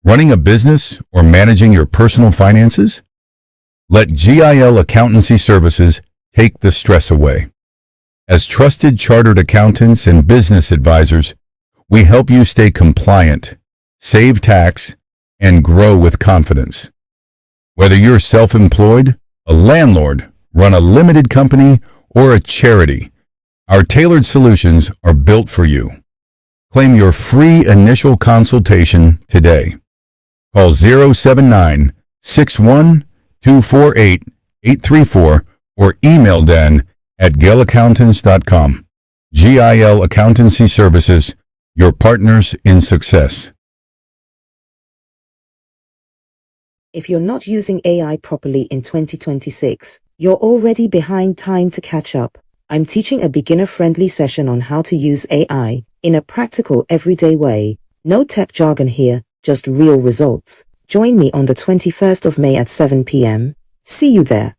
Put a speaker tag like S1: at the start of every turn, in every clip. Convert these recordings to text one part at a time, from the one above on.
S1: Running a business or managing your personal finances? Let GIL Accountancy Services take the stress away. As trusted chartered accountants and business advisors, we help you stay compliant, save tax, and grow with confidence. Whether you're self-employed, a landlord, run a limited company, or a charity, our tailored solutions are built for you. Claim your free initial consultation today. Call 079-61-248-834 or email Dan at gilaccountants.com. GIL Accountancy Services, your partners in success.
S2: If you're not using AI properly in 2026, you're already behind time to catch up. I'm teaching a beginner-friendly session on how to use AI in a practical, everyday way. No tech jargon here, just real results. Join me on the 21st of May at 7 p.m. See you there.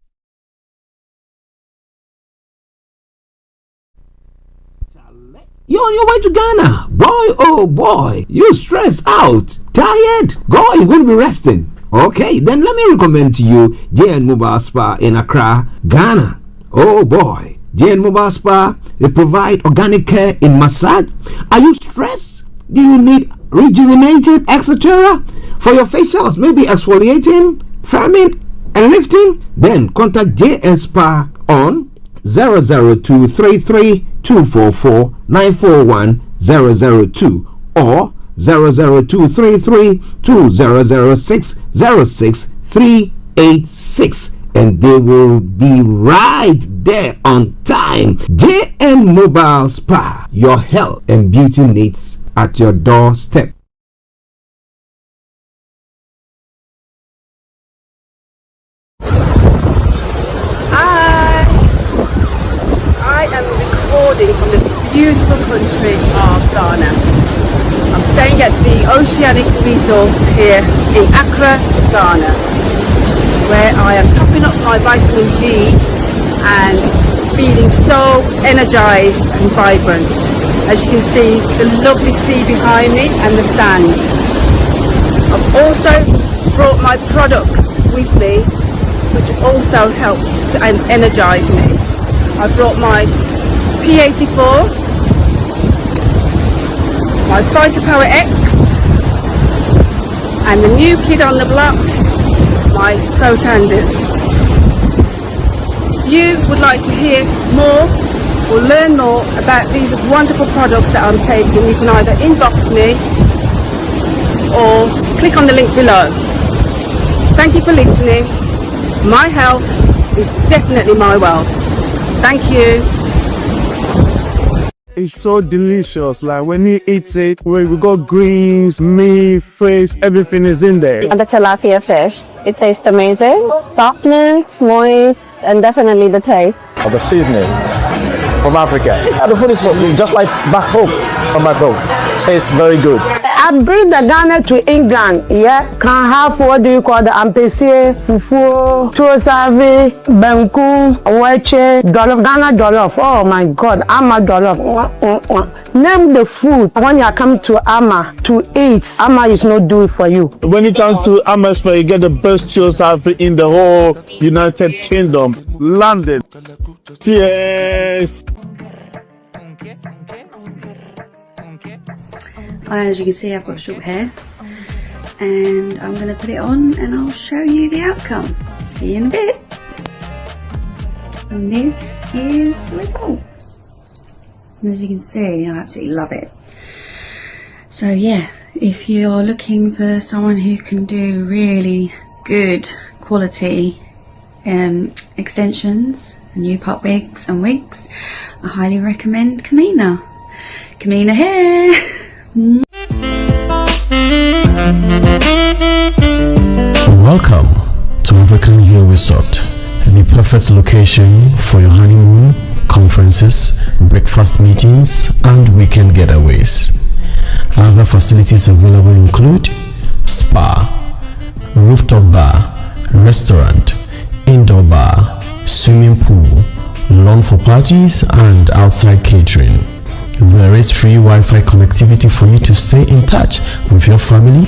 S3: You're on your way to Ghana. Boy, oh boy, you stressed out, tired. Go, you're going to be resting. Okay, then let me recommend to you JN Mobile Spa in Accra, Ghana. Oh boy, JN Mobile Spa, they provide organic care in massage. Are you stressed? Do you need rejuvenated, etc.? For your facials, maybe exfoliating, firming, and lifting? Then contact JN Spa on 00233244941 or 00233200606 and they will be right there on time. JN Mobile Spa, your health and beauty needs at your doorstep.
S4: I am recording from the beautiful country of Ghana. I'm staying at the Oceanic Resort here in Accra, Ghana, where I am topping up my vitamin D and feeling so energized and vibrant. As you can see, the lovely sea behind me and the sand. I've also brought my products with me, which also helps to energize me. I brought my P84, my Fighter Power X, and the new kid on the block, my Protandem. If you would like to hear more or learn more about these wonderful products that I'm taking, you can either inbox me or click on the link below. Thank you for listening. My health is definitely my wealth. Thank you.
S5: It's so delicious. Like when you eat it, we got greens, meat, fish, everything is in there.
S6: And the tilapia fish, it tastes amazing. Softness, moist, and definitely the taste.
S7: Of the seasoning from Africa. The food is just like back home, from back home. Tastes very good.
S8: I bring the Ghana to England, yeah. Can have, what do you call the ampesi, fufu, chosavi, banku, weche, dollof, Ghana dollof. Oh my God, Ama dollof. Name the food. When you come to Ama to eat, Ama is not do it for you.
S5: When you come to Amersfoort, you get the best chosavi in the whole United Kingdom. London. Yes.
S9: As you can see, I've got short hair and I'm going to put it on and I'll show you the outcome. See you in a bit. And this is the result. And as you can see, I absolutely love it. So yeah, if you're looking for someone who can do really good quality extensions, new pop wigs and wigs, I highly recommend Kamina. Kamina hair.
S10: Welcome to African Hill Resort, the perfect location for your honeymoon, conferences, breakfast meetings, and weekend getaways. Other facilities available include spa, rooftop bar, restaurant, indoor bar, swimming pool, lawn for parties, and outside catering. There is free Wi-Fi connectivity for you to stay in touch with your family,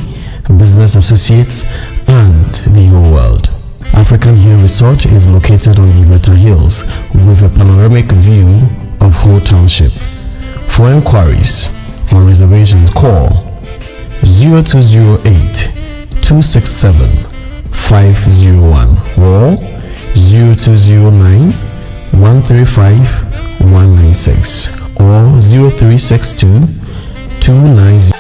S10: business associates, and the whole world. African Hill Resort is located on Liberta Hills with a panoramic view of whole township. For inquiries or reservations, call 0208 267 501 or 0209 135 196 or 0362 290.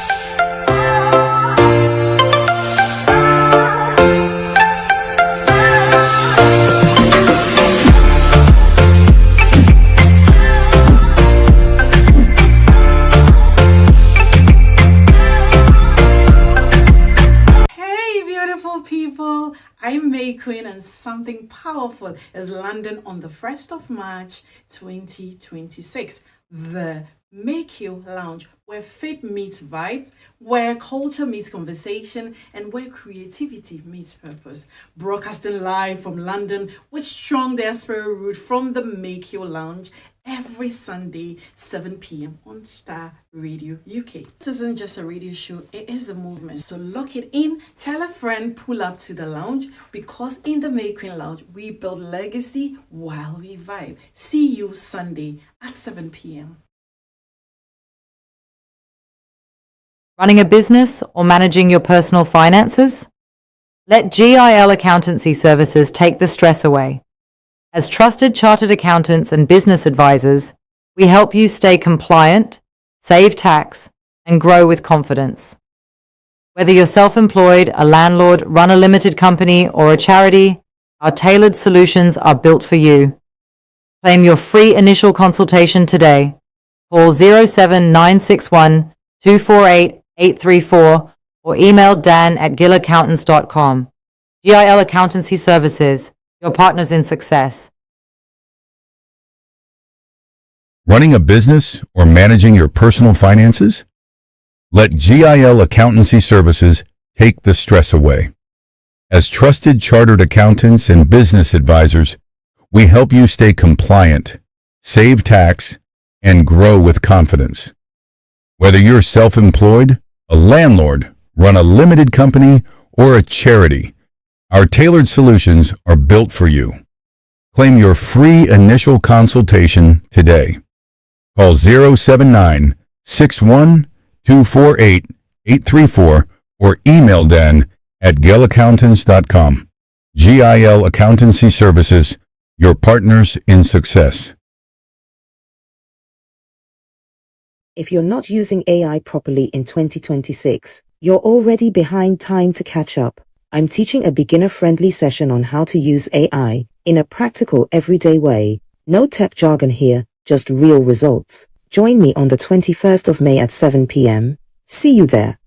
S11: People, I'm May Queen, and something powerful is landing on the 1st of March 2026. The Make You Lounge, where faith meets vibe, where culture meets conversation, and where creativity meets purpose. Broadcasting live from London with strong diaspora root from the Make You Lounge every Sunday, 7 p.m. on Starr Radio UK. This isn't just a radio show, it is a movement. So lock it in, tell a friend, pull up to the lounge, because in the May Queen Lounge, we build legacy while we vibe. See you Sunday at 7 p.m.
S12: Running a business or managing your personal finances? Let GIL Accountancy Services take the stress away. As trusted chartered accountants and business advisors, we help you stay compliant, save tax, and grow with confidence. Whether you're self-employed, a landlord, run a limited company, or a charity, our tailored solutions are built for you. Claim your free initial consultation today. Call 07961 248 834 or email dan@gillaccountants.com. GIL Accountancy Services, your partners in success.
S1: Running a business or managing your personal finances? Let GIL Accountancy Services take the stress away. As trusted chartered accountants and business advisors, we help you stay compliant, save tax, and grow with confidence. Whether you're self-employed, a landlord, run a limited company, or a charity, our tailored solutions are built for you. Claim your free initial consultation today. Call 07961 248 834 or email dan@gillaccountants.com. GIL Accountancy Services, your partners in success.
S2: If you're not using AI properly in 2026, you're already behind time to catch up. I'm teaching a beginner-friendly session on how to use AI in a practical, everyday way. No tech jargon here, just real results. Join me on the 21st of May at 7 p.m. See you there.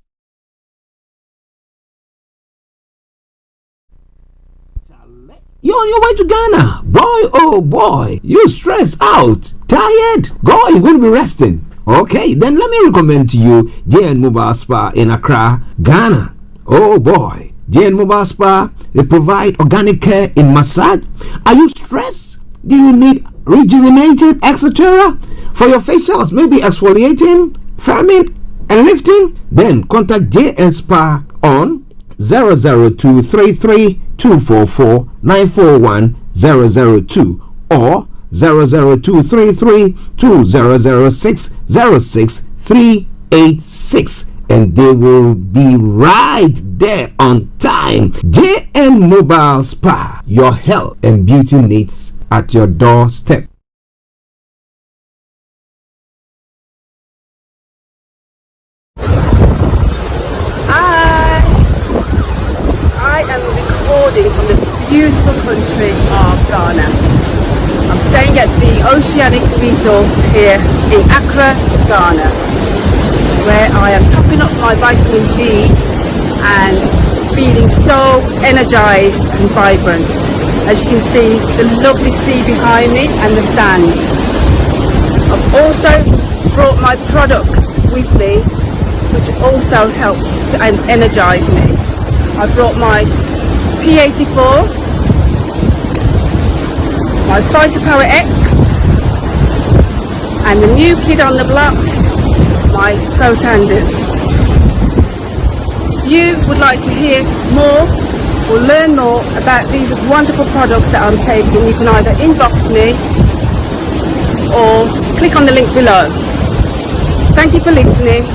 S3: You're on your way to Ghana. Boy, oh boy, you stressed out, tired. God, you're going to be resting. Okay, then let me recommend to you JN Mobile Spa in Accra, Ghana. Oh boy, JN Mobile Spa, they provide organic care in massage. Are you stressed? Do you need rejuvenated, etc.? For your facials, maybe exfoliating, firming, and lifting? Then contact JN Spa on 00233 244 941 002 or 00233 2006 06386, and they will be right there on time. JN Mobile Spa, your health and beauty needs at your doorstep.
S4: I am recording from the beautiful country of Ghana. I'm staying at the Oceanic Resort here in Accra, Ghana, where I am topping up my vitamin D and feeling so energized and vibrant. As you can see, the lovely sea behind me and the sand. I've also brought my products with me, which also helps to energize me. I brought my P84, my Phytopower X, and the new kid on the block, my Protandu. you would like to hear more or learn more about these wonderful products that I'm taking, you can either inbox me or click on the link below. Thank you for listening.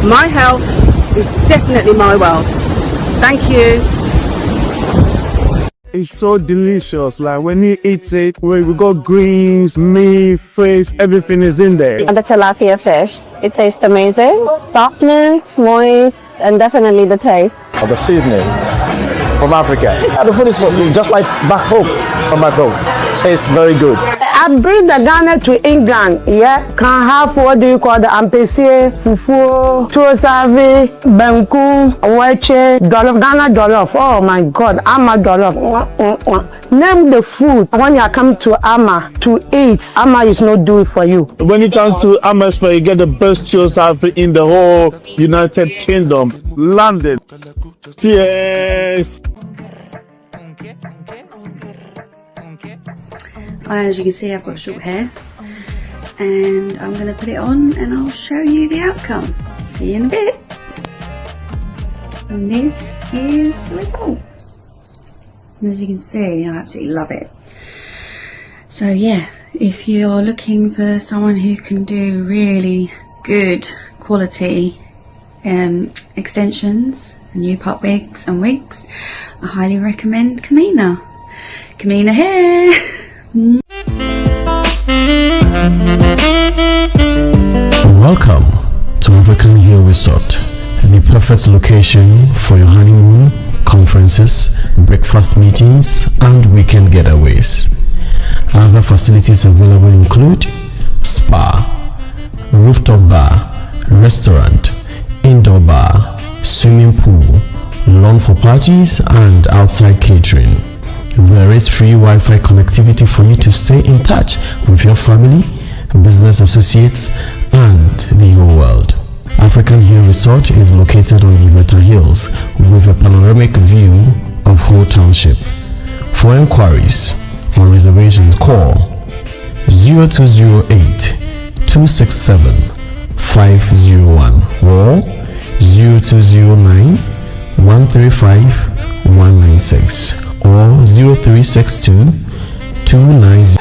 S4: My health is definitely my wealth. Thank you.
S5: It's so delicious. Like when you eat it, we got greens, meat, fish, everything is in there.
S6: And the tilapia fish, it tastes amazing. Softness, moist, and definitely the taste.
S7: Of the seasoning from Africa. The food is just like back home. From back home. Tastes very good.
S8: I bring the Ghana to England, yeah. Can have what do you call the ampesi, fufu, chosavi, benku, weche, dollar, Ghana dollar. Oh my God, Ama dollar. Name the food when you come to Ama to eat. Ama is not do it for you.
S5: When you come to Amersfoort, you get the best chosavi in the whole United Kingdom, London. Yes.
S9: As you can see, I've got short hair, and I'm going to put it on and I'll show you the outcome. See you in a bit. And this is the result. And as you can see, I absolutely love it. So yeah, if you're looking for someone who can do really good quality extensions, new pop wigs and wigs, I highly recommend Kamina. Kamina hair.
S10: Welcome to African Hill Resort, the perfect location for your honeymoon, conferences, breakfast meetings, and weekend getaways. Other facilities available include spa, rooftop bar, restaurant, indoor bar, swimming pool, lawn for parties, and outside catering. There is free Wi-Fi connectivity for you to stay in touch with your family, business associates, and the whole world. African Hill Resort is located on Liberta Hills with a panoramic view of whole township. For inquiries or reservations, call 0208 267 501 or 0209 135 196 or 0362 290.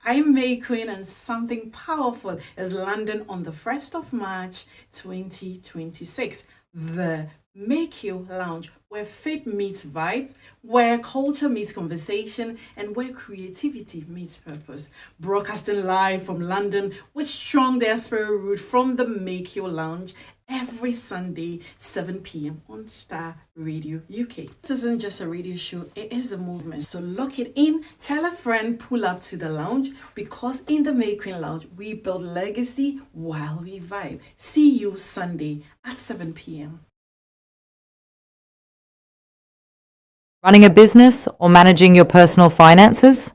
S11: I'm May Queen, and something powerful is landing on the 1st of March 2026. The Make You Lounge, where faith meets vibe, where culture meets conversation, and where creativity meets purpose. Broadcasting live from London with strong diaspora root from the Make You Lounge every Sunday, 7 p.m. on Starr Radio UK. This isn't just a radio show, it is a movement. So lock it in, tell a friend, pull up to the lounge, because in the May Queen Lounge, we build legacy while we vibe. See you Sunday at 7 p.m.
S12: Running a business or managing your personal finances?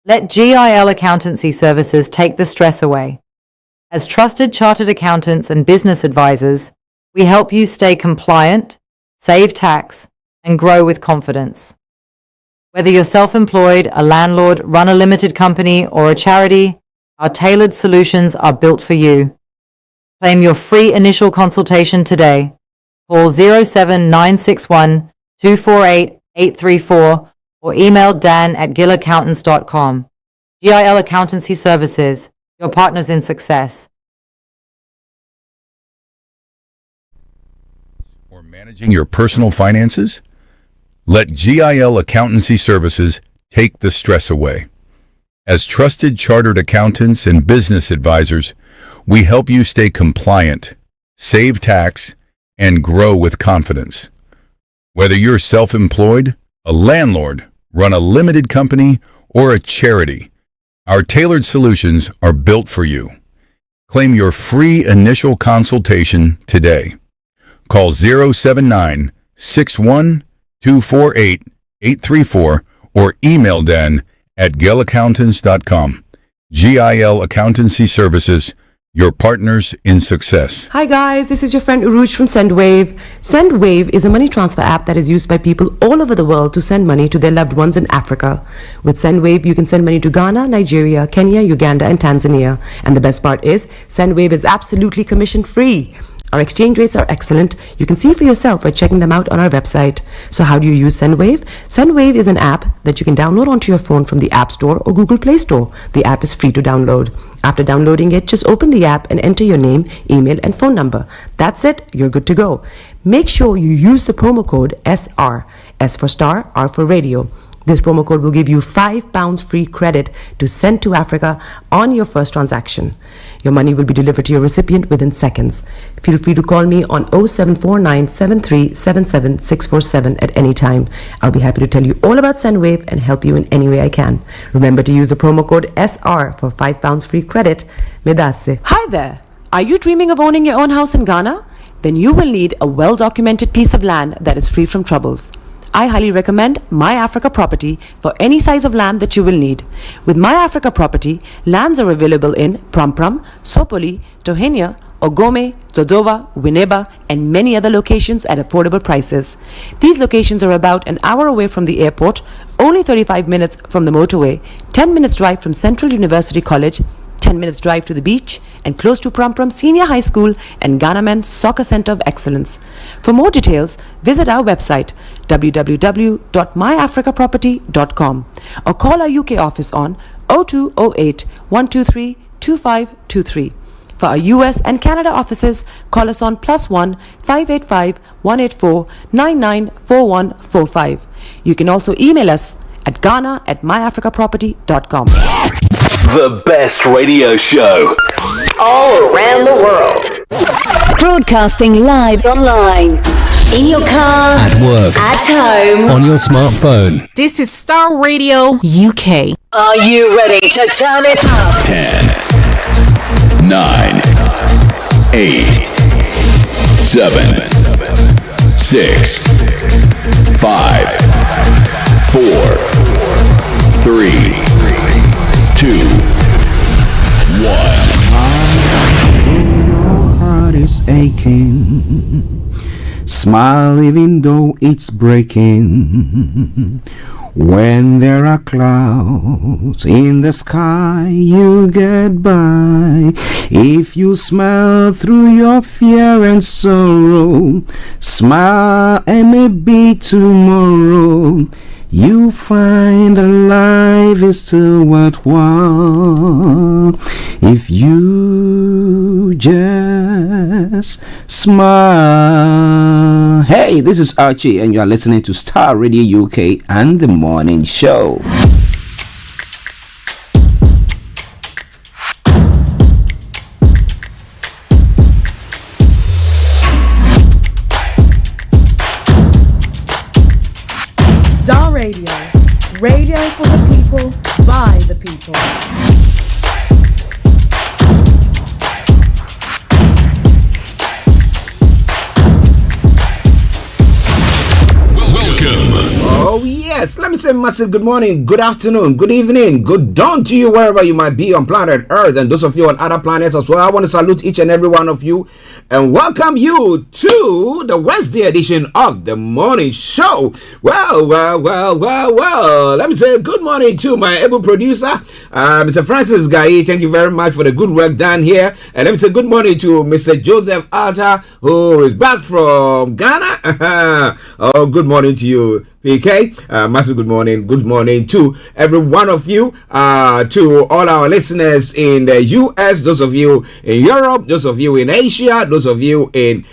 S12: Let GIL Accountancy Services take the stress away. As trusted chartered accountants and business advisors, we help you stay compliant, save tax, and grow with confidence. Whether you're self-employed, a landlord, run a limited company, or a charity, our tailored solutions are built for you. Claim your free initial consultation today. Call 07961 248 834 or email dan@gillaccountants.com. GIL Accountancy Services, your partners in success.
S1: Or managing your personal finances? Let GIL Accountancy Services take the stress away. As trusted chartered accountants and business advisors, we help you stay compliant, save tax, and grow with confidence. Whether you're self-employed, a landlord, run a limited company, or a charity, our tailored solutions are built for you. Claim your free initial consultation today. Call 07961 248 834 or email dan@gillaccountants.com. GIL Accountancy Services, your partners in success.
S13: Hi guys, this is your friend Uruj from SendWave. SendWave is a money transfer app that is used by people all over the world to send money to their loved ones in Africa. With SendWave, you can send money to Ghana, Nigeria, Kenya, Uganda, and Tanzania. And the best part is, SendWave is absolutely commission-free. Our exchange rates are excellent. You can see for yourself by checking them out on our website. So how do you use SendWave? SendWave is an app that you can download onto your phone from the App Store or Google Play Store. The app is free to download. After downloading it, just open the app and enter your name, email, and phone number. That's it. You're good to go. Make sure you use the promo code SR. S for Star, R for Radio. This promo code will give you £5 free credit to send to Africa on your first transaction. Your money will be delivered to your recipient within seconds. Feel free to call me on 0749 7377 647 at any time. I'll be happy to tell you all about SendWave and help you in any way I can. Remember to use the promo code SR for £5 free credit. Medasse. Hi there. Are you dreaming of owning your own house in Ghana? Then you will need a well-documented piece of land that is free from troubles. I highly recommend My Africa Property for any size of land that you will need. With My Africa Property, lands are available in Pram, Sopoli, Tohenia, Ogome, Dodova, Winneba, and many other locations at affordable prices. These locations are about an hour away from the airport, only 35 minutes from the motorway, 10 minutes drive from Central University College, 10 minutes drive to the beach, and close to Pram Senior High School and Ghana Men's Soccer Center of Excellence. For more details, visit our website www.myafricaproperty.com or call our UK office on 0208 123 2523. For our US and Canada offices, call us on +1 585 184 994145. You can also email us at ghana@myafricaproperty.com.
S14: The best radio show all around the world.
S15: Broadcasting live online. In your car.
S14: At work.
S15: At home.
S14: On your smartphone.
S15: This is Starr Radio UK. Are you ready to turn it up?
S14: 10, 9, 8, 7, 6, 5, 4, 3, 2, 1.
S3: Your heart is aching. Smile even though it's breaking. When there are clouds in the sky, you get by. If you smile through your fear and sorrow, smile and maybe tomorrow you find that life is still worthwhile if you just smile. Hey, this is Archie and you are listening to Starr Radio UK and The Morning Show.
S16: Starr Radio. Radio for the people, by the people.
S3: Oh yes, let me say massive good morning, good afternoon, good evening, good dawn to you wherever you might be on planet Earth and those of you on other planets as well. I want to salute each and every one of you and welcome you to the Wednesday edition of the morning show. Well, let me say good morning to my able producer, Mr. Francis Guy. Thank you very much for the good work done here. And let me say good morning to Mr. Joseph Alta, who is back from Ghana. Oh, good morning to you, PK. Massive good morning. Good morning to every one of you, to all our listeners in the US, those of you in Europe, those of you in Asia, those of you in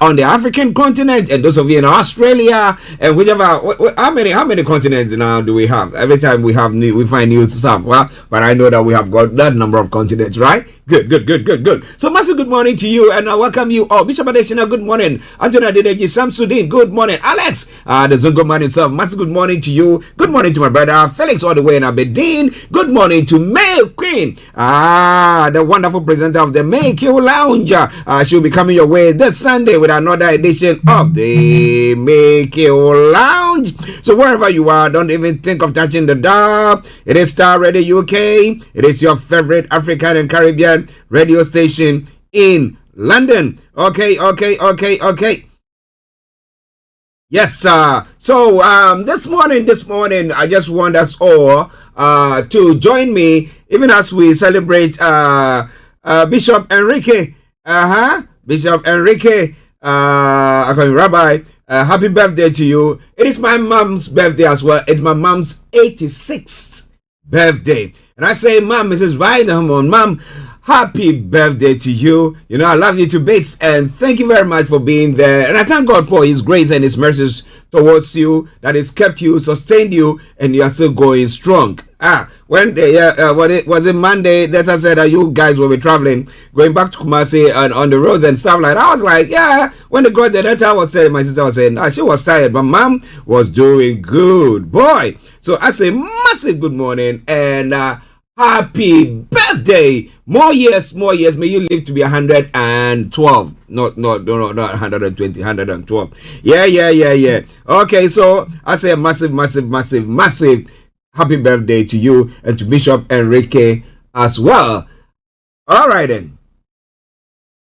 S3: on the African continent, and those of you in Australia, and whichever. How many continents now do we have? Every time we find new stuff. Well, but I know that we have got that number of continents, right? Good. So massive good morning to you, and I welcome you all. Bishop Adesina, good morning. Antonia Dedeji, Samsudin, good morning. Alex, the Zongo man himself, massive good morning to you. Good morning to my brother Felix, all the way in Aberdeen. Good morning to May Queen, the wonderful presenter of the Make You Lounge. She'll be coming your way this Sunday. today with another edition of the Make You Lounge. So wherever you are, don't even think of touching the dial. It is Starr Radio UK. It is your favorite African and Caribbean radio station in London. Okay. Yes, sir. So this morning, I just want us all to join me, even as we celebrate Bishop Enrique. Bishop Enrique, Rabbi. Happy birthday to you. It is my mom's birthday as well. It's my mom's 86th birthday. And I say, Mom, Mrs. Weinerman, Mom, happy birthday to you. You know, I love you to bits, and thank you very much for being there. And I thank God for His grace and His mercies towards you, that has kept you, sustained you, and you are still going strong. Was it Monday that I said that you guys will be traveling, going back to Kumasi and on the roads and stuff like that? I was like, yeah. When they got there, that I was saying, my sister was saying, she was tired, but Mom was doing good, boy. So I say, massive good morning and happy birthday. More years. May you live to be 112. Not 120, 112. Yeah. Okay, so I say a massive happy birthday to you and to Bishop Enrique as well. All right then.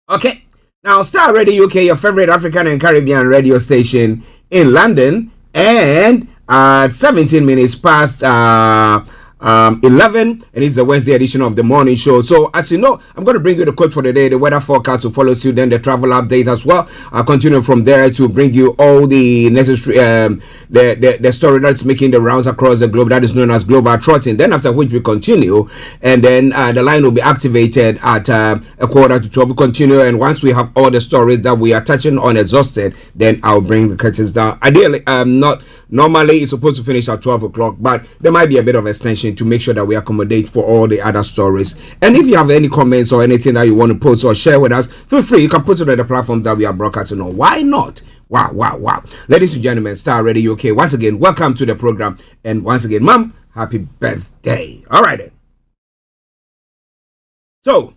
S3: Okay. Now, Starr Radio UK, your favorite African and Caribbean radio station in London, and at 17 minutes past 11, and it's the Wednesday edition of the morning show. So as you know, I'm going to bring you the quote for the day, the weather forecast to follow suit, then the travel update as well. I'll continue from there to bring you all the necessary the story that's making the rounds across the globe, that is known as global trotting. Then after which we continue, and then the line will be activated at a quarter to 12. We continue, and once we have all the stories that we are touching on exhausted, then I'll bring the curtains down. Ideally, normally it's supposed to finish at 12 o'clock, but there might be a bit of extension to make sure that we accommodate for all the other stories. And if you have any comments or anything that you want to post or share with us, feel free. You can post it on the platforms that we are broadcasting on. Why not? Wow. Ladies and gentlemen, Starr Radio UK, once again, welcome to the program. And once again, Mom, happy birthday. All right then. So,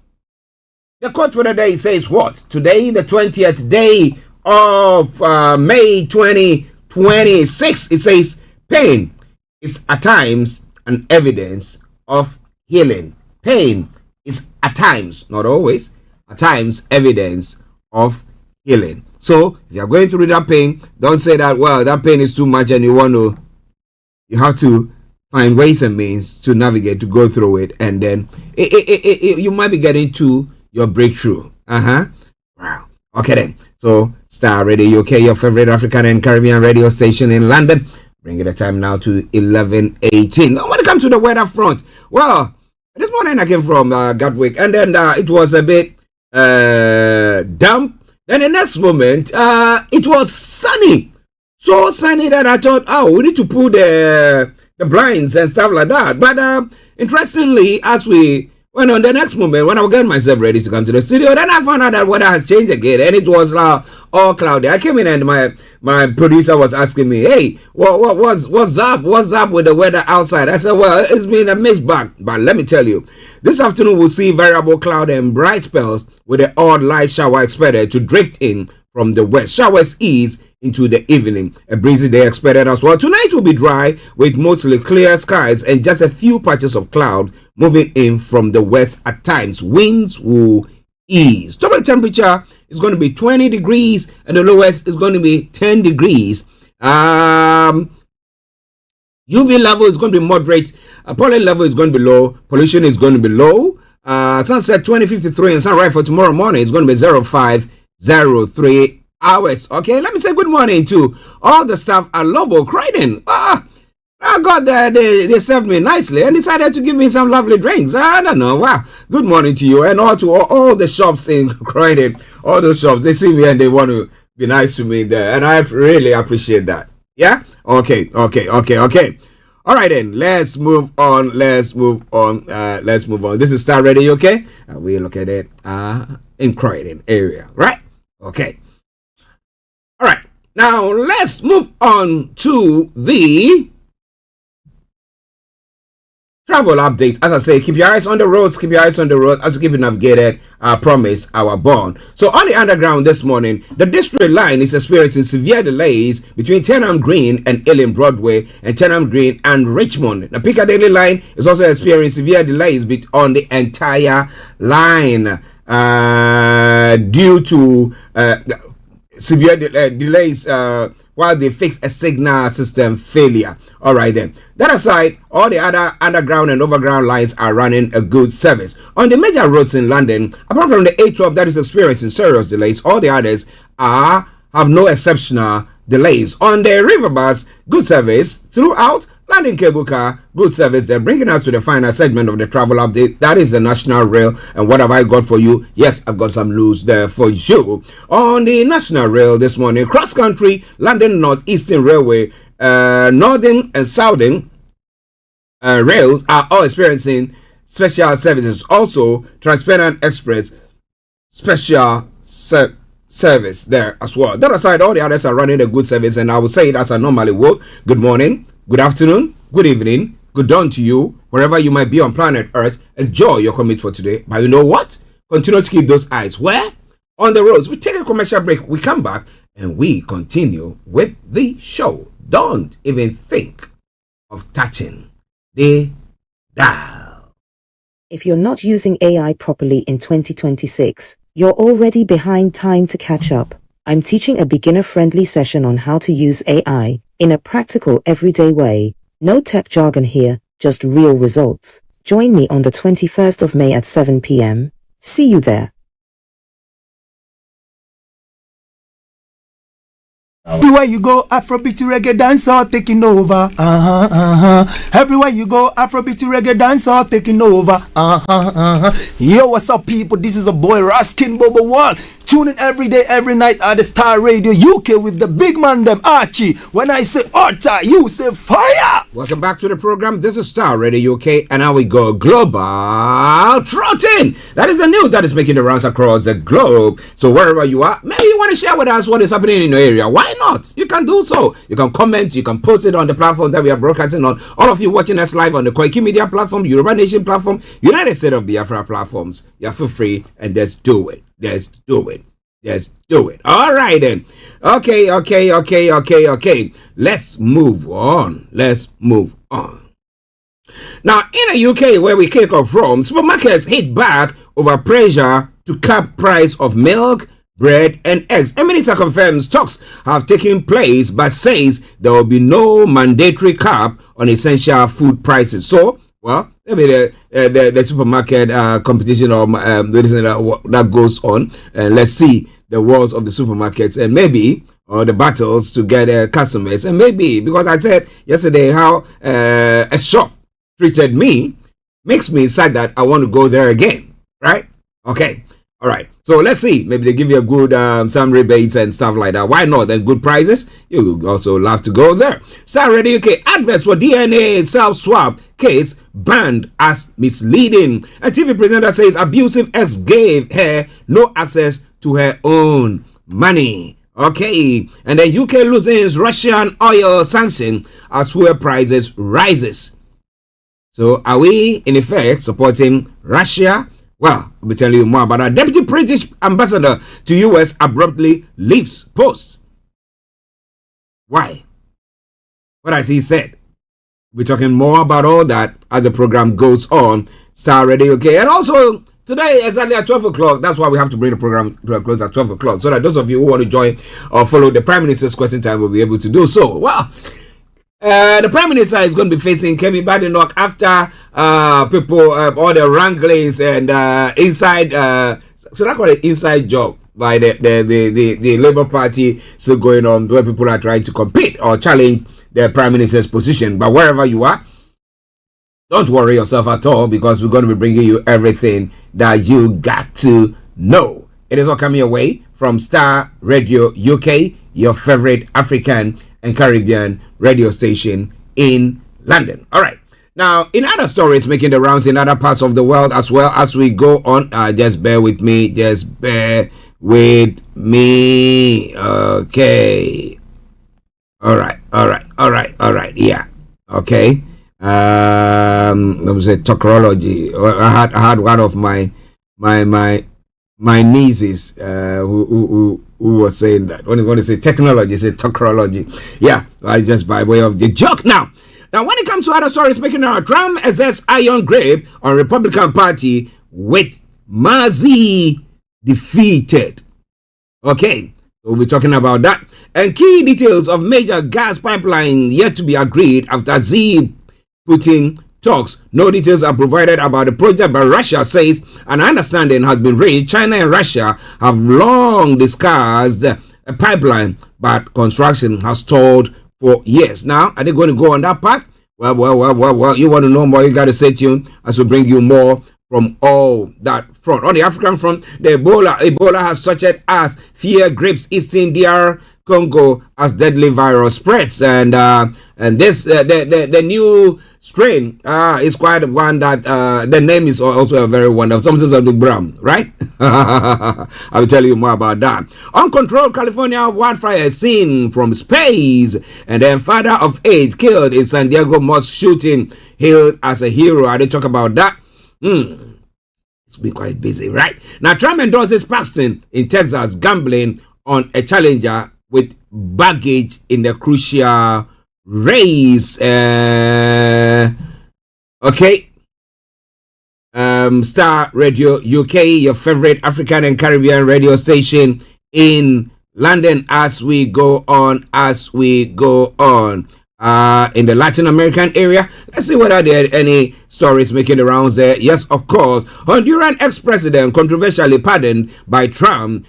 S3: the quote for the day says what? Today, the 20th day of May 2026, it says, pain is at times an evidence of healing. Pain is at times, not always, at times evidence of healing. So if you're going through that pain, don't say that, well, that pain is too much and you have to find ways and means to navigate, to go through it, and then you might be getting to your breakthrough. Wow. Okay then. So Starr Radio UK, your favorite African and Caribbean radio station in London. Bringing the time now to 11:18. Now, when it comes to the weather front, well, this morning I came from Gatwick, and then it was a bit damp. Then the next moment, it was sunny. So sunny that I thought, we need to pull the blinds and stuff like that. But interestingly, as we went on the next moment, when I was getting myself ready to come to the studio, then I found out that weather has changed again, and it was all cloudy. I came in and my producer was asking me, hey, what's up with the weather outside? I said, well, it's been a mixed bag, but let me tell you, this afternoon we'll see variable cloud and bright spells with an odd light shower expected to drift in from the west. Showers ease into the evening. A breezy day expected as well. Tonight will be dry with mostly clear skies and just a few patches of cloud moving in from the west at times. Winds will ease. Total temperature is going to be 20 degrees and the lowest is going to be 10 degrees. UV level is going to be moderate. Pollen level is going to be low. Pollution is going to be low. Sunset 20:53 and sunrise for tomorrow morning is going to be 05:03 hours. Okay, let me say good morning to all the staff at Lobo Croydon. I got there, they served me nicely and decided to give me some lovely drinks. I don't know. Wow. Good morning to you and all to all the shops in Croydon. All those shops, they see me and they want to be nice to me there. And I really appreciate that. Yeah? Okay. All right then, let's move on. This is Starr Radio, okay? We look at it in Croydon area, right? Okay. All right. Now, let's move on to the travel updates. As I say, keep your eyes on the roads, keep your eyes on the road as we keep you navigated, our promise, our bond. So on the underground this morning, the district line is experiencing severe delays between Tennham Green and Ealing Broadway and Tennham Green and Richmond. The Piccadilly line is also experiencing severe delays on the entire line due to severe delays while they fix a signal system failure. All right then. That aside, all the other underground and overground lines are running a good service. On the major roads in London, apart from the A12 that is experiencing serious delays, all the others have no exceptional delays. On the river bus, good service throughout. London Cable Car, good service. They're bringing us to the final segment of the travel update. That is the National Rail. And what have I got for you? Yes, I've got some news there for you. On the National Rail this morning, cross country, London Northeastern Railway, Northern and Southern rails are all experiencing special services. Also, Transparent Express special service there as well. That aside, all the others are running a good service, and I will say it as I normally would. Good morning, good afternoon, good evening, good dawn to you, wherever you might be on planet Earth. Enjoy your commute for today. But you know what? Continue to keep those eyes where? On the roads. We take a commercial break, we come back, and we continue with the show. Don't even think of touching the dial.
S2: If you're not using AI properly in 2026, you're already behind time to catch up. I'm teaching a beginner-friendly session on how to use AI in a practical, everyday way. No tech jargon here, just real results. Join me on the 21st of May at 7 p.m. See you there.
S17: Everywhere you go, Afrobeat reggae dancer taking over. Everywhere you go, Afrobeat reggae dancer taking over. Yo, what's up, people? This is a boy Raskin Bobo One. Tune in every day, every night at the Starr Radio UK with the big man them Archie. When I say order, you say fire.
S3: Welcome back to the program. This is Starr Radio UK, and now we go global trotting. That is the news that is making the rounds across the globe. So wherever you are, maybe you want to share with us what is happening in your area. Why not? You can do so. You can comment, you can post it on the platform that we are broadcasting on. All of you watching us live on the Koiki Media platform, Yoruba Nation platform, United States of Biafra platforms. You feel free and just do it. Just do it. Just do it. All right then. Okay. Let's move on. Now, in the UK, where we kick off from, supermarkets hit back over pressure to cap price of milk, bread, and eggs. A minister confirms talks have taken place, but says there will be no mandatory cap on essential food prices. So, well, maybe the supermarket competition or that goes on, and let's see the wars of the supermarkets and maybe the battles to get customers, and maybe because I said yesterday how a shop treated me makes me sad that I want to go there again, right? Okay, all right. So let's see. Maybe they give you a good some rebates and stuff like that. Why not? And good prices. You also love to go there. Starr Radio UK adverts for DNA self-swab case banned as misleading. A TV presenter says abusive ex gave her no access to her own money. Okay, and the UK loses Russian oil sanction as fuel prices rises. So are we in effect supporting Russia? Well, we'll be telling you more about that. Deputy British Ambassador to US abruptly leaves post. Why? What has he said? We'll be talking more about all that as the program goes on. Starr Radio UK. And also, today, exactly at 12 o'clock, that's why we have to bring the program to a close at 12 o'clock, so that those of you who want to join or follow the Prime Minister's question time will be able to do so. Well, the Prime Minister is going to be facing Kemi Badenoch after people, all the wranglings and inside, should I call it inside job by the Labour Party still going on, where people are trying to compete or challenge the Prime Minister's position. But wherever you are, don't worry yourself at all, because we're going to be bringing you everything that you got to know. It is all coming your way from Starr Radio UK, your favorite African and Caribbean radio station in London. All right. Now, in other stories making the rounds in other parts of the world as well as we go on, just bear with me. Okay. All right. Yeah. Okay. Let me say toxicology. I had one of my nieces who was saying that when you say technology, say toxicology. Yeah, I just by way of the joke. Now when it comes to other stories making out, Trump assess iron grip on Republican Party with Mazi defeated. Okay, we'll be talking about that. And key details of major gas pipeline yet to be agreed after Z Putin talks. No details are provided about the project, but Russia says an understanding has been reached. China and Russia have long discussed a pipeline, but construction has stalled for years. Now, are they going to go on that path? Well, you want to know more, you got to stay tuned as we bring you more from all that front. On the African front, the Ebola has touched as fear grips Eastern DR Congo as deadly virus spreads, and this the new strain is quite one that the name is also a very wonderful, something of the brown, right? I will tell you more about that. Uncontrolled California wildfire seen from space, and then father of 8 killed in San Diego mosque shooting, hailed as a hero. I didn't talk about that. It's been quite busy, right? Now Trump endorses Paxton in Texas gambling on a challenger with baggage in the crucial race. Okay. Starr Radio UK, your favorite African and Caribbean radio station in London as we go on. In the Latin American area, let's see whether there are any stories making the rounds there. Yes, of course. Honduran ex-president controversially pardoned by Trump.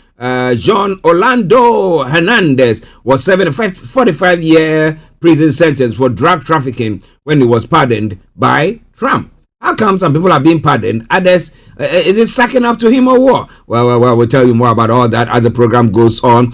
S3: John Orlando Hernandez was serving a 45-year prison sentence for drug trafficking when he was pardoned by Trump. How come some people are being pardoned? Others, is it sucking up to him or what? Well, we'll tell you more about all that as the program goes on.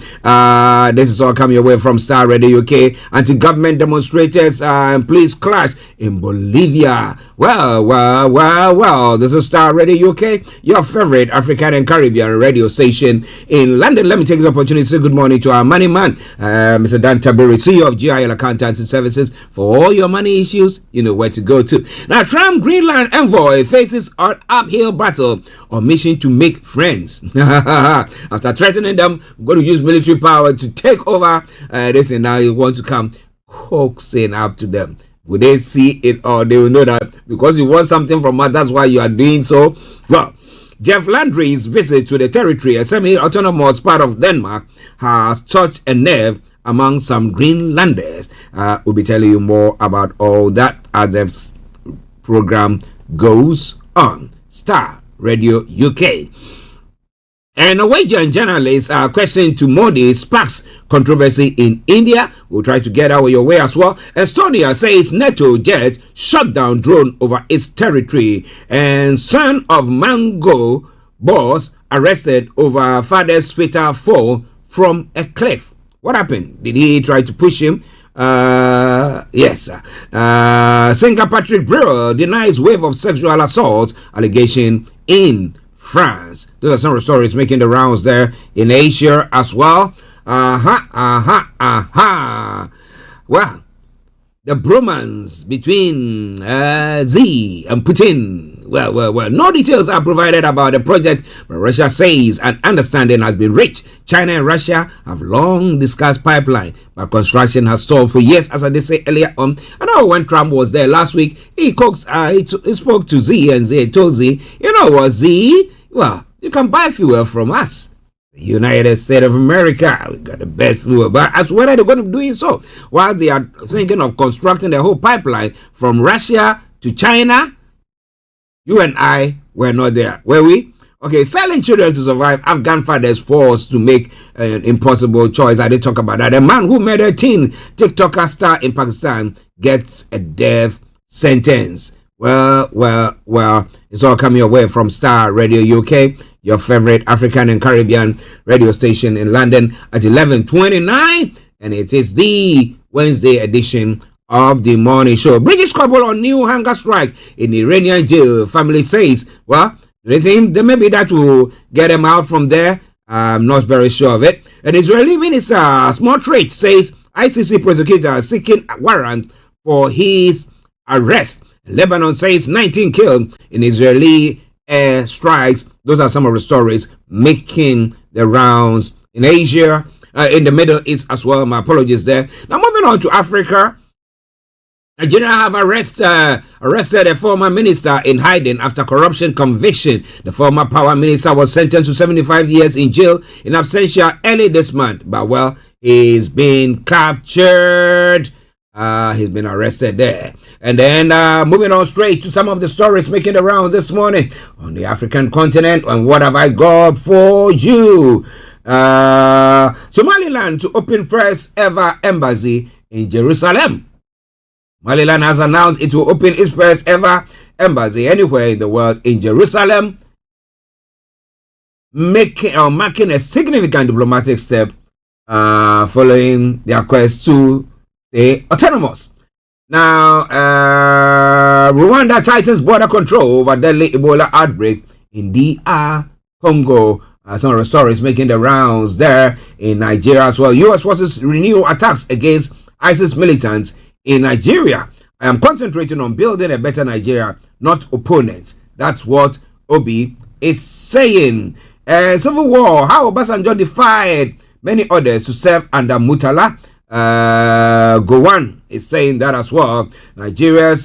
S3: This is all coming away from Starr Radio UK. Anti-government demonstrators and police clash in Bolivia. Well, this is Starr Radio UK, your favorite African and Caribbean radio station in London. Let me take this opportunity to say good morning to our money man, Mr. Dan Taburi, CEO of GIL Accountancy Services. For all your money issues, you know where to go to. Now, Trump Greenland envoy faces an uphill battle on mission to make friends. After threatening them, going to use military power to take over this, and now you want to come coaxing up to them. Would they see it, or they will know that because you want something from us, that's why you are doing so? Well, Jeff Landry's visit to the territory, a semi-autonomous part of Denmark, has touched a nerve among some Greenlanders. We'll be telling you more about all that as the program goes on. Starr Radio UK. And Norwegian journalists are questioning to Modi sparks controversy in India. We'll try to get out of your way as well. Estonia says NATO jet shot down drone over its territory. And son of Mango boss arrested over father's fatal fall from a cliff. What happened? Did he try to push him? Yes. Singer Patrick Brewer denies wave of sexual assault allegation in France. Those are some of the stories making the rounds there in Asia as well. Well, the bromance between Z and Putin. Well, no details are provided about the project, but Russia says an understanding has been reached. China and Russia have long discussed pipeline, but construction has stalled for years, as I did say earlier on. I know when Trump was there last week, he spoke to Z, and Z told Z, you know what, Z? Well, you can buy fuel from us. The United States of America, we got the best fuel. But as whether they're going to be doing so, while they are thinking of constructing the whole pipeline from Russia to China, you and I were not there, were we? Okay, selling children to survive. Afghan fathers forced to make an impossible choice. I did talk about that. A man who made a teen TikToker star in Pakistan gets a death sentence. Well, it's all coming away from Starr Radio UK, your favorite African and Caribbean radio station in London at 11:29, and it is the Wednesday edition of the morning show. British couple on new hunger strike in Iranian jail. Family says, well, they think maybe that will get them out from there. I'm not very sure of it. An Israeli minister, Smotrich, says ICC prosecutor seeking a warrant for his arrest. Lebanon says 19 killed in Israeli air strikes. Those are some of the stories making the rounds in Asia, in the Middle East as well. My apologies there. Now moving on to Africa. Nigeria have arrested a former minister in hiding after corruption conviction. The former power minister was sentenced to 75 years in jail in absentia early this month. But well, he's been captured. He's been arrested there. And then moving on straight to some of the stories making the rounds this morning on the African continent. And what have I got for you? Somaliland to open first ever embassy in Jerusalem. Somaliland has announced it will open its first ever embassy anywhere in the world in Jerusalem, marking a significant diplomatic step following their quest to stay autonomous. Now, Rwanda tightens border control over deadly Ebola outbreak in DR Congo. Some of the stories making the rounds there in Nigeria as well. U.S. forces renew attacks against ISIS militants in Nigeria. I am concentrating on building a better Nigeria, not opponents. That's what Obi is saying. Civil war, how Obasanjo defied many others to serve under Murtala. Gowon is saying that as well. Nigeria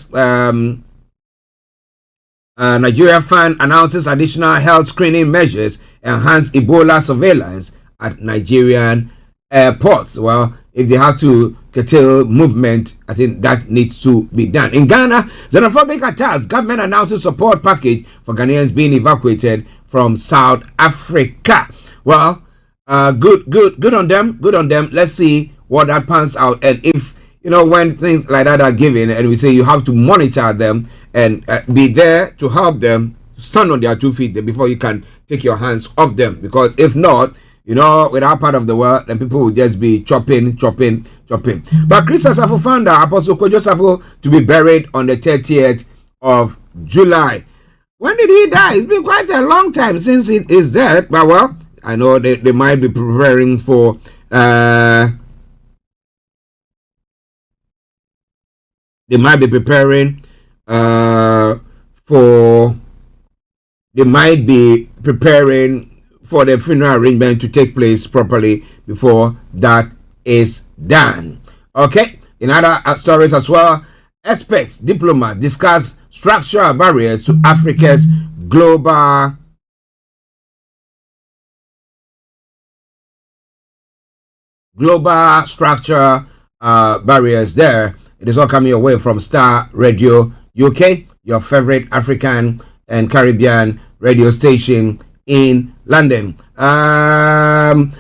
S3: Fund announces additional health screening measures, enhance Ebola surveillance at Nigerian airports. Well, if they have to curtail movement, I think that needs to be done. In Ghana, xenophobic attacks, government announces support package for Ghanaians being evacuated from South Africa. Well, good on them. Good on them. Let's see what that pans out. And if, when things like that are given, and we say you have to monitor them and be there to help them stand on their 2 feet before you can take your hands off them. Because if not, with our part of the world, then people will just be chopping. But Chris Asafo founder, Apostle Kojo Asafo, to be buried on the 30th of July. When did he die? It's been quite a long time since he is dead. But well, I know they might be preparing for they might be preparing for the funeral arrangement to take place properly before that is done. Okay, in other stories as well, experts, diplomats discuss structural barriers to Africa's global structure barriers there. It is all coming away from Starr Radio UK, your favorite African and Caribbean radio station in London. IMF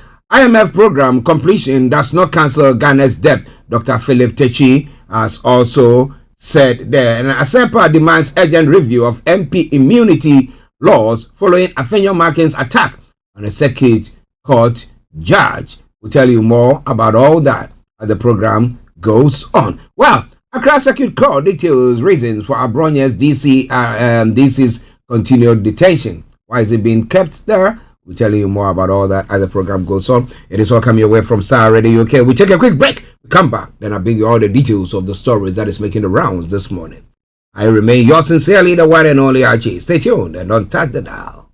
S3: program completion does not cancel Ghana's debt, Dr. Philip Techi has also said there. And ASEPA demands urgent review of MP immunity laws following Afenyo Markin's attack on a circuit court judge. We'll tell you more about all that as the program goes on. Well, Accra Circuit Court details reasons for Abronya's DC's continued detention. Why is it being kept there? We'll tell you more about all that as the program goes on. It is all coming away from Starr Radio UK. We take a quick break. We come back. Then I'll bring you all the details of the stories that is making the rounds this morning. I remain yours sincerely, the one and only Archie. Stay tuned and don't touch the dial.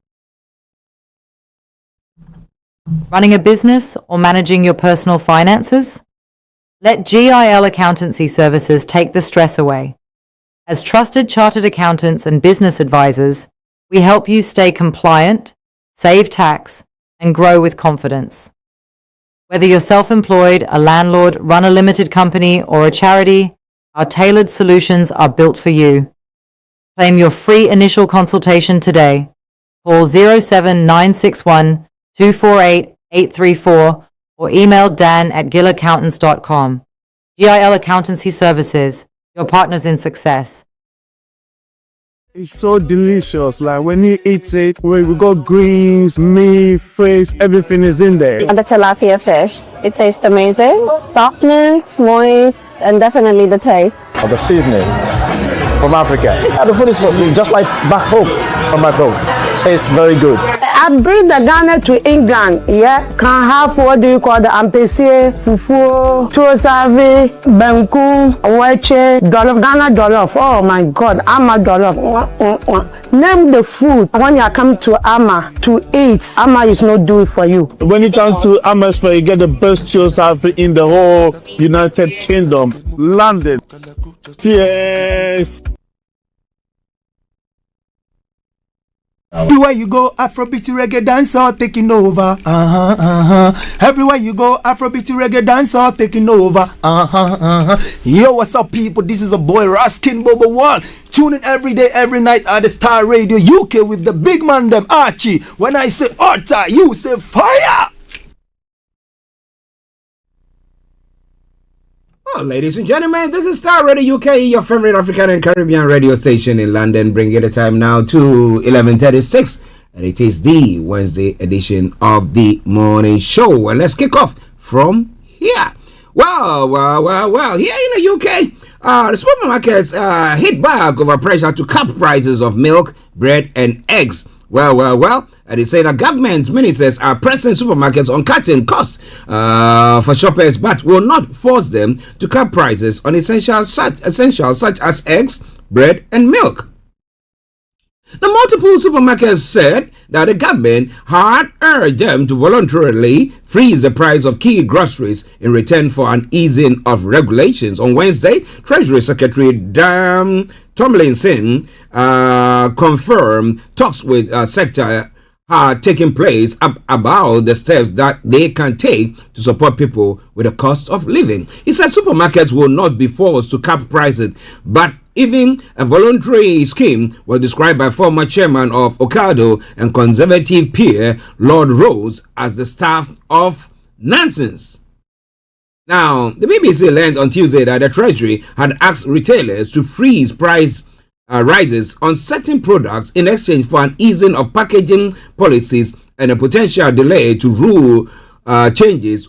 S12: Running a business or managing your personal finances? Let GIL Accountancy Services take the stress away. As trusted chartered accountants and business advisors, we help you stay compliant, save tax, and grow with confidence. Whether you're self-employed, a landlord, run a limited company, or a charity, our tailored solutions are built for you. Claim your free initial consultation today. Call 07961 248 834 or email dan@gilaccountants.com. GIL Accountancy Services, your partners in success.
S5: It's so delicious. Like when you eat it, we got greens, meat, fish, everything is in there.
S6: And the tilapia fish, it tastes amazing. Softness, moist, and definitely the taste.
S7: Of the seasoning from Africa. The food is just like back home, from back home. tastes very good.
S8: I bring the Ghana to England, yeah. Can have what do you call the ampesi, fufu, chosavi, benku, weche, dollar, Ghana dollar. Oh my God, I'm a dollar. Name the food when you come to Ama to eat. Ama is not do it for you.
S5: When you come to Amersfoort, you get the best chosavi in the whole United Kingdom, London. Yes.
S17: Everywhere you go, Afrobeat reggae dancehall taking over. Everywhere you go, Afrobeat reggae dancehall taking over. Yo, what's up, people? This is a boy Raskin Bobo One. Tune in every day, every night at the Starr Radio UK with the big man them Archie. When I say order, you say fire.
S3: Well, ladies and gentlemen, this is Starr Radio UK, your favorite African and Caribbean radio station in London, bringing the time now to 11:36, and it is the Wednesday edition of the morning show. And let's kick off from here. Well, here in the UK, the supermarkets hit back over pressure to cap prices of milk, bread, and eggs. Well. And they say that government ministers are pressing supermarkets on cutting costs for shoppers, but will not force them to cut prices on essentials such as eggs, bread, and milk. The multiple supermarkets said that the government had urged them to voluntarily freeze the price of key groceries in return for an easing of regulations. On Wednesday, Treasury Secretary Dan Tomlinson confirmed talks with sector are taking place about the steps that they can take to support people with the cost of living. He said supermarkets will not be forced to cap prices, but even a voluntary scheme was described by former chairman of Ocado and conservative peer Lord Rose as the staff of nonsense. Now, the BBC learned on Tuesday that the Treasury had asked retailers to freeze price rises on certain products in exchange for an easing of packaging policies and a potential delay to rule changes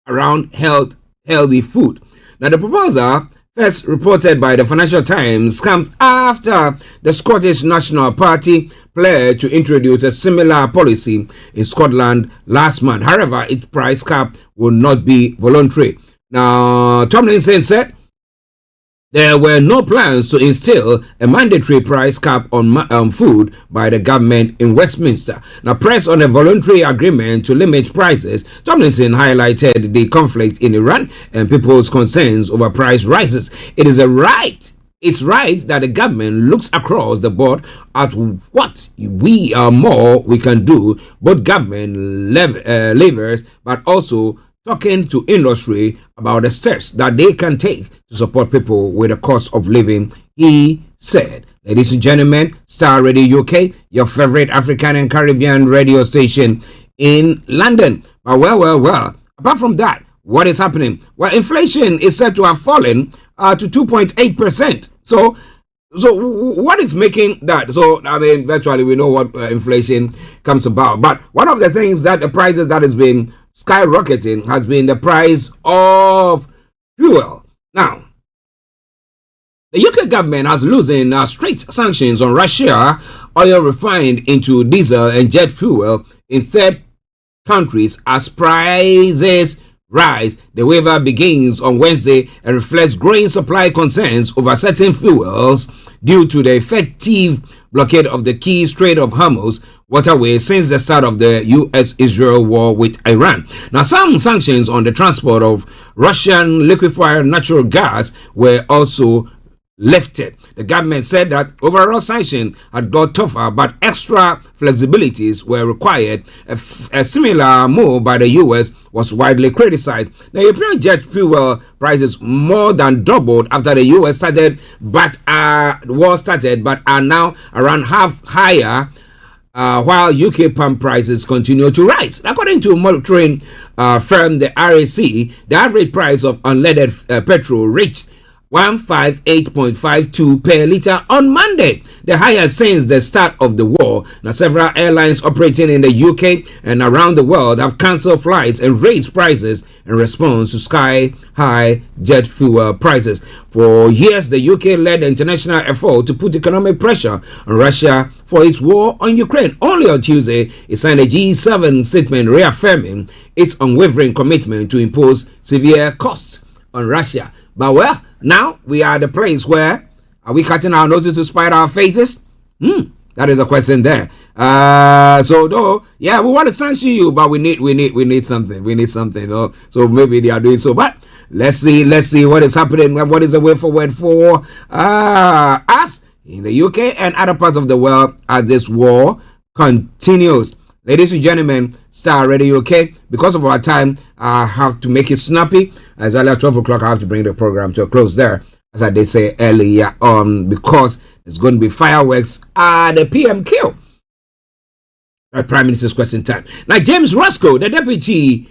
S3: around healthy food. Now, the proposal, first reported by the Financial Times, comes after the Scottish National Party pledged to introduce a similar policy in Scotland last month. However, its price cap will not be voluntary. Now, Tomlinson said there were no plans to instill a mandatory price cap on food by the government in Westminster. Now, pressed on a voluntary agreement to limit prices, Tomlinson highlighted the conflict in Iran and people's concerns over price rises. It's right that the government looks across the board at what we can do, both government levers, but also talking to industry about the steps that they can take to support people with the cost of living, he said. Ladies and gentlemen, Starr Radio UK, your favorite African and Caribbean radio station in London. But well, apart from that, what is happening? Well, inflation is said to have fallen to 2.8%. So what is making that? So, I mean, virtually we know what inflation comes about. But one of the things that the prices that has been skyrocketing has been the price of fuel. Now, the UK government has loosened strict sanctions on Russia oil refined into diesel and jet fuel in third countries as prices rise. The waiver begins on Wednesday and reflects growing supply concerns over certain fuels due to the effective blockade of the key Strait of Hormuz waterway since the start of the US-Israel war with Iran. Now, some sanctions on the transport of Russian liquefied natural gas were also lifted. The government said that overall sanctions had got tougher, but extra flexibilities were required. A similar move by the US was widely criticized. The European jet fuel prices more than doubled after the US war started, but are now around half higher, while UK pump prices continue to rise. According to monitoring firm the RAC, the average price of unleaded petrol reached 158.52 per litre on Monday, the highest since the start of the war. Now, several airlines operating in the UK and around the world have cancelled flights and raised prices in response to sky-high jet fuel prices. For years, the UK led the international effort to put economic pressure on Russia for its war on Ukraine. Only on Tuesday, it signed a G7 statement reaffirming its unwavering commitment to impose severe costs on Russia. But well, now we are at the place where are we cutting our noses to spite our faces? That is a question there. So though, yeah, we want to sanction you, but we need something. We need something. So maybe they are doing so. But let's see what is happening. What is the way forward for us in the UK and other parts of the world as this war continues. Ladies and gentlemen, Starr Radio UK. Because of our time, I have to make it snappy. As early as 12 o'clock, I have to bring the program to a close there. As I did say earlier on, because there's going to be fireworks at the PMQ. Prime Minister's question time. Now, James Roscoe, the deputy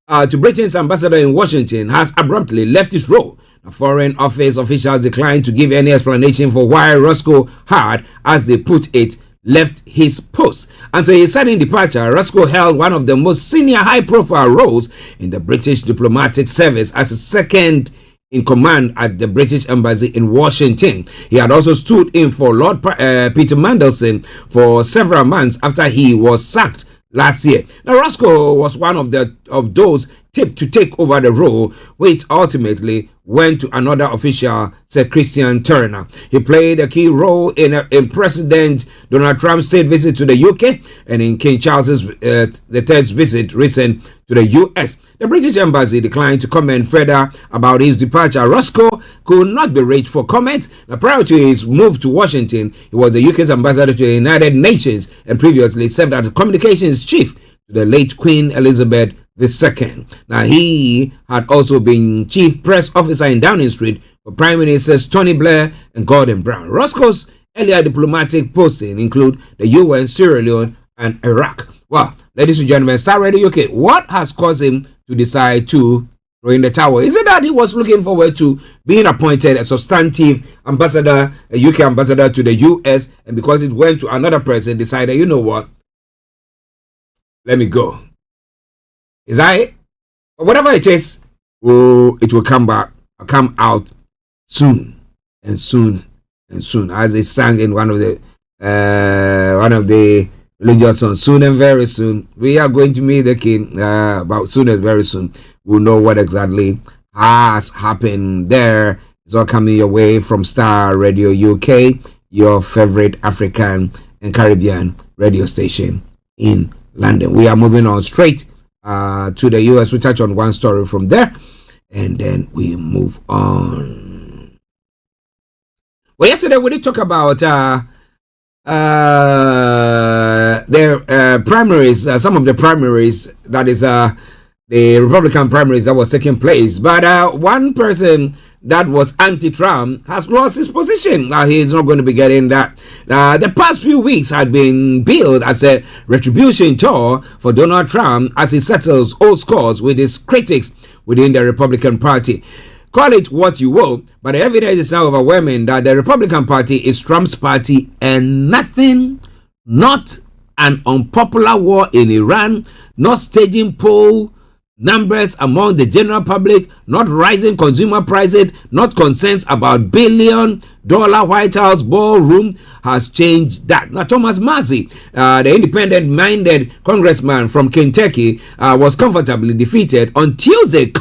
S3: to Britain's ambassador in Washington, has abruptly left his role. The Foreign Office officials declined to give any explanation for why Roscoe had, as they put it, left his post. Until his sudden departure, Roscoe held one of the most senior high-profile roles in the British diplomatic service as a second in command at the British Embassy in Washington. He had also stood in for Lord Peter Mandelson for several months after he was sacked last year. Now, Roscoe was one of those tipped to take over the role, which ultimately went to another official, Sir Christian Turner. He played a key role in President Donald Trump's state visit to the UK and in King Charles III's visit recent to the US. The British Embassy declined to comment further about his departure. Roscoe could not be reached for comment. Now, prior to his move to Washington, he was the UK's ambassador to the United Nations and previously served as communications chief to the late Queen Elizabeth II. Now, he had also been chief press officer in Downing Street for Prime Ministers Tony Blair and Gordon Brown. Roscoe's earlier diplomatic posting include the UN, Sierra Leone, and Iraq. Well, ladies and gentlemen, Starr Radio UK, what has caused him to decide to throw in the towel? Is it that he was looking forward to being appointed a substantive ambassador, a UK ambassador to the US, and because it went to another person, decided, you know what, let me go? Is that it? Or whatever it is, it will come out soon and soon and soon, as they sang in one of the religious songs. Soon and very soon, we are going to meet the King. But soon and very soon, we'll know what exactly has happened there. It's all coming your way from Starr Radio UK, your favorite African and Caribbean radio station in London. We are moving on straight to the US. We touch on one story from there and then we move on. Well, yesterday we did talk about the primaries, some of the primaries, that is the Republican primaries that was taking place. But one person that was anti-Trump has lost his position. He's not going to be getting that. The past few weeks had been billed as a retribution tour for Donald Trump as he settles old scores with his critics within the Republican Party. Call it what you will, but the evidence is now overwhelming that the Republican Party is Trump's party and nothing, not an unpopular war in Iran, not staging poll numbers among the general public, not rising consumer prices, not concerns about billion-dollar White House ballroom has changed that. Now, Thomas Massey, the independent-minded congressman from Kentucky, was comfortably defeated on Tuesday in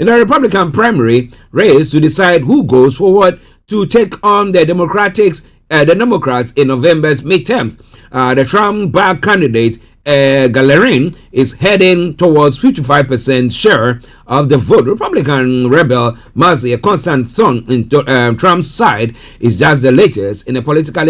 S3: the Republican primary race to decide who goes forward to take on the Democrats in November's midterms. The Trump-backed candidate Gallerin is heading towards 55% share of the vote. Republican rebel Massey, a constant thorn in Trump's side, is just the latest in a political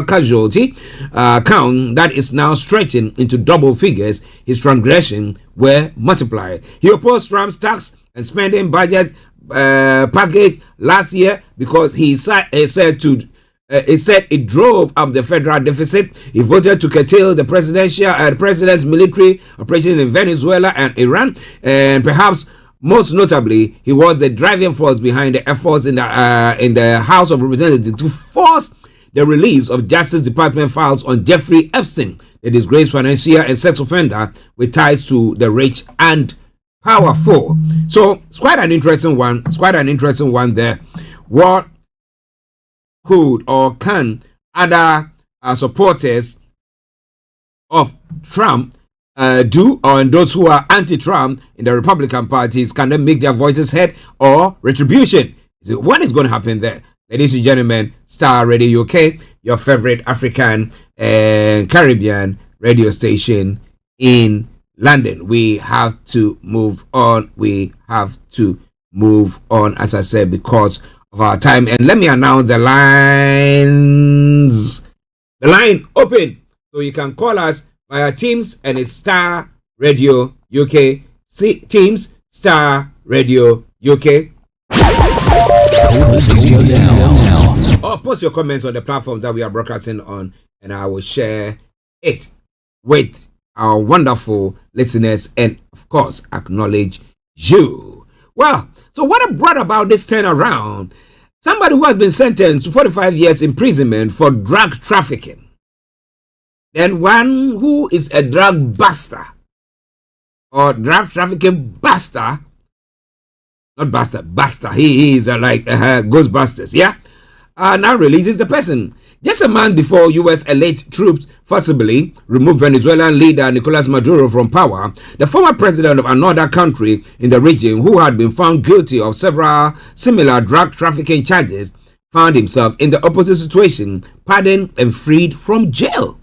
S3: casualty count that is now stretching into double figures. His transgression were multiplied. He opposed Trump's tax and spending budget package last year because he said it drove up the federal deficit. He voted to curtail the president's military operations in Venezuela and Iran, and perhaps Most notably, he was the driving force behind the efforts in the House of Representatives to force the release of Justice Department files on Jeffrey Epstein, the disgraced financier and sex offender with ties to the rich and powerful. So it's quite an interesting one. It's quite an interesting one there. What could or can other supporters of Trump do, or those who are anti-Trump in the Republican parties, can they make their voices heard, or retribution? So what is going to happen there? Ladies and gentlemen, Starr Radio UK, your favorite African and Caribbean radio station in London. We have to move on. We have to move on, as I said, because of our time. And let me announce the lines. The line open, so you can call us via Teams, and it's Starr Radio UK. Teams, Starr Radio UK. Or post your comments on the platforms that we are broadcasting on, and I will share it with our wonderful listeners and, of course, acknowledge you. Well, so what brought about this turnaround? Somebody who has been sentenced to 45 years imprisonment for drug trafficking. Then one who is a drug buster or drug trafficking buster. Not buster. He is like Ghostbusters, yeah? Now releases the person. Just a month before U.S. elite troops forcibly removed Venezuelan leader Nicolas Maduro from power, the former president of another country in the region, who had been found guilty of several similar drug trafficking charges, found himself in the opposite situation, pardoned and freed from jail.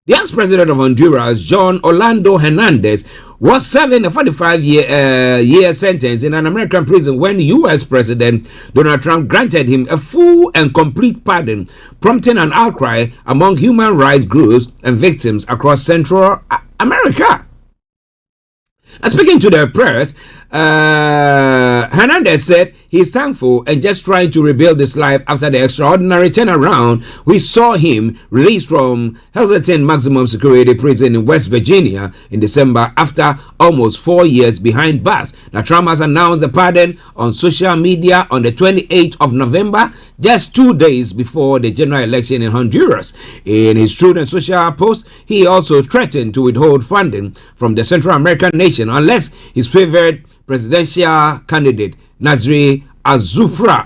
S3: The ex-president of Honduras, John Orlando Hernandez, was serving a 45-year sentence in an American prison when U.S. President Donald Trump granted him a full and complete pardon, prompting an outcry among human rights groups and victims across Central America. And speaking to the press, Hernandez said he is thankful and just trying to rebuild his life after the extraordinary turnaround. We saw him released from Hazleton Maximum Security Prison in West Virginia in December after almost 4 years behind bars. Now, Trump has announced the pardon on social media on the 28th of November, just 2 days before the general election in Honduras. In his Truth and Social post, he also threatened to withhold funding from the Central American nation unless his favorite presidential candidate Nasri Asfura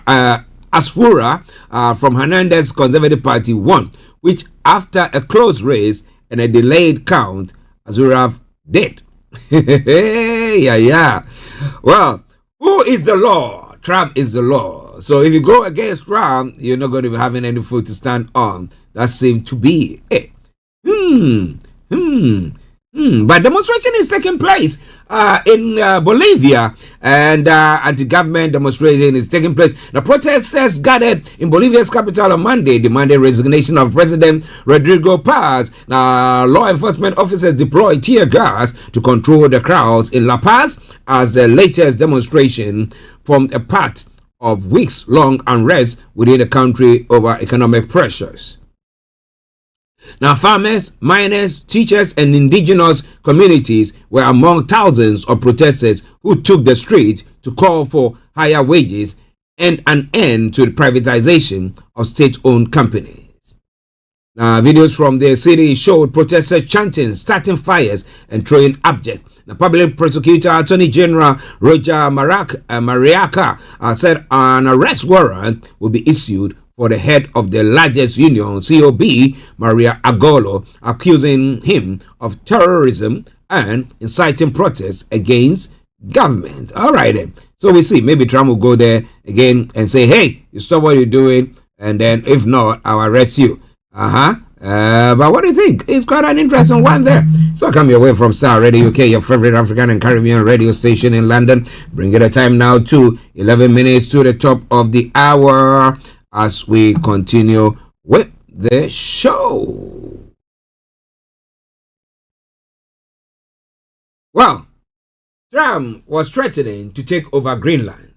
S3: from Hernandez's Conservative Party won, which after a close race and a delayed count, Asfura did. yeah. Well, who is the law? Trump is the law. So if you go against Trump, you're not going to be having any foot to stand on. That seems to be it. But demonstration is taking place in Bolivia, and anti-government demonstration is taking place. The protesters gathered in Bolivia's capital on Monday, demanding resignation of President Rodrigo Paz. Now, law enforcement officers deployed tear gas to control the crowds in La Paz as the latest demonstration formed a part of weeks-long unrest within the country over economic pressures. Now, farmers, miners, teachers, and indigenous communities were among thousands of protesters who took the street to call for higher wages and an end to the privatization of state-owned companies. Now, videos from the city showed protesters chanting, starting fires, and throwing objects. The public prosecutor, Attorney General Roger Mariaca, said an arrest warrant will be issued for the head of the largest union, COB, Maria Agolo, accusing him of terrorism and inciting protests against government. All right, then. So we see maybe Trump will go there again and say, hey, you stop what you're doing, and then if not, I'll arrest you. But what do you think? It's quite an interesting one there. So I come your way from Starr Radio UK, your favorite African and Caribbean radio station in London. Bring it a time now to 11 minutes to the top of the hour, as we continue with the show. Well, Trump was threatening to take over Greenland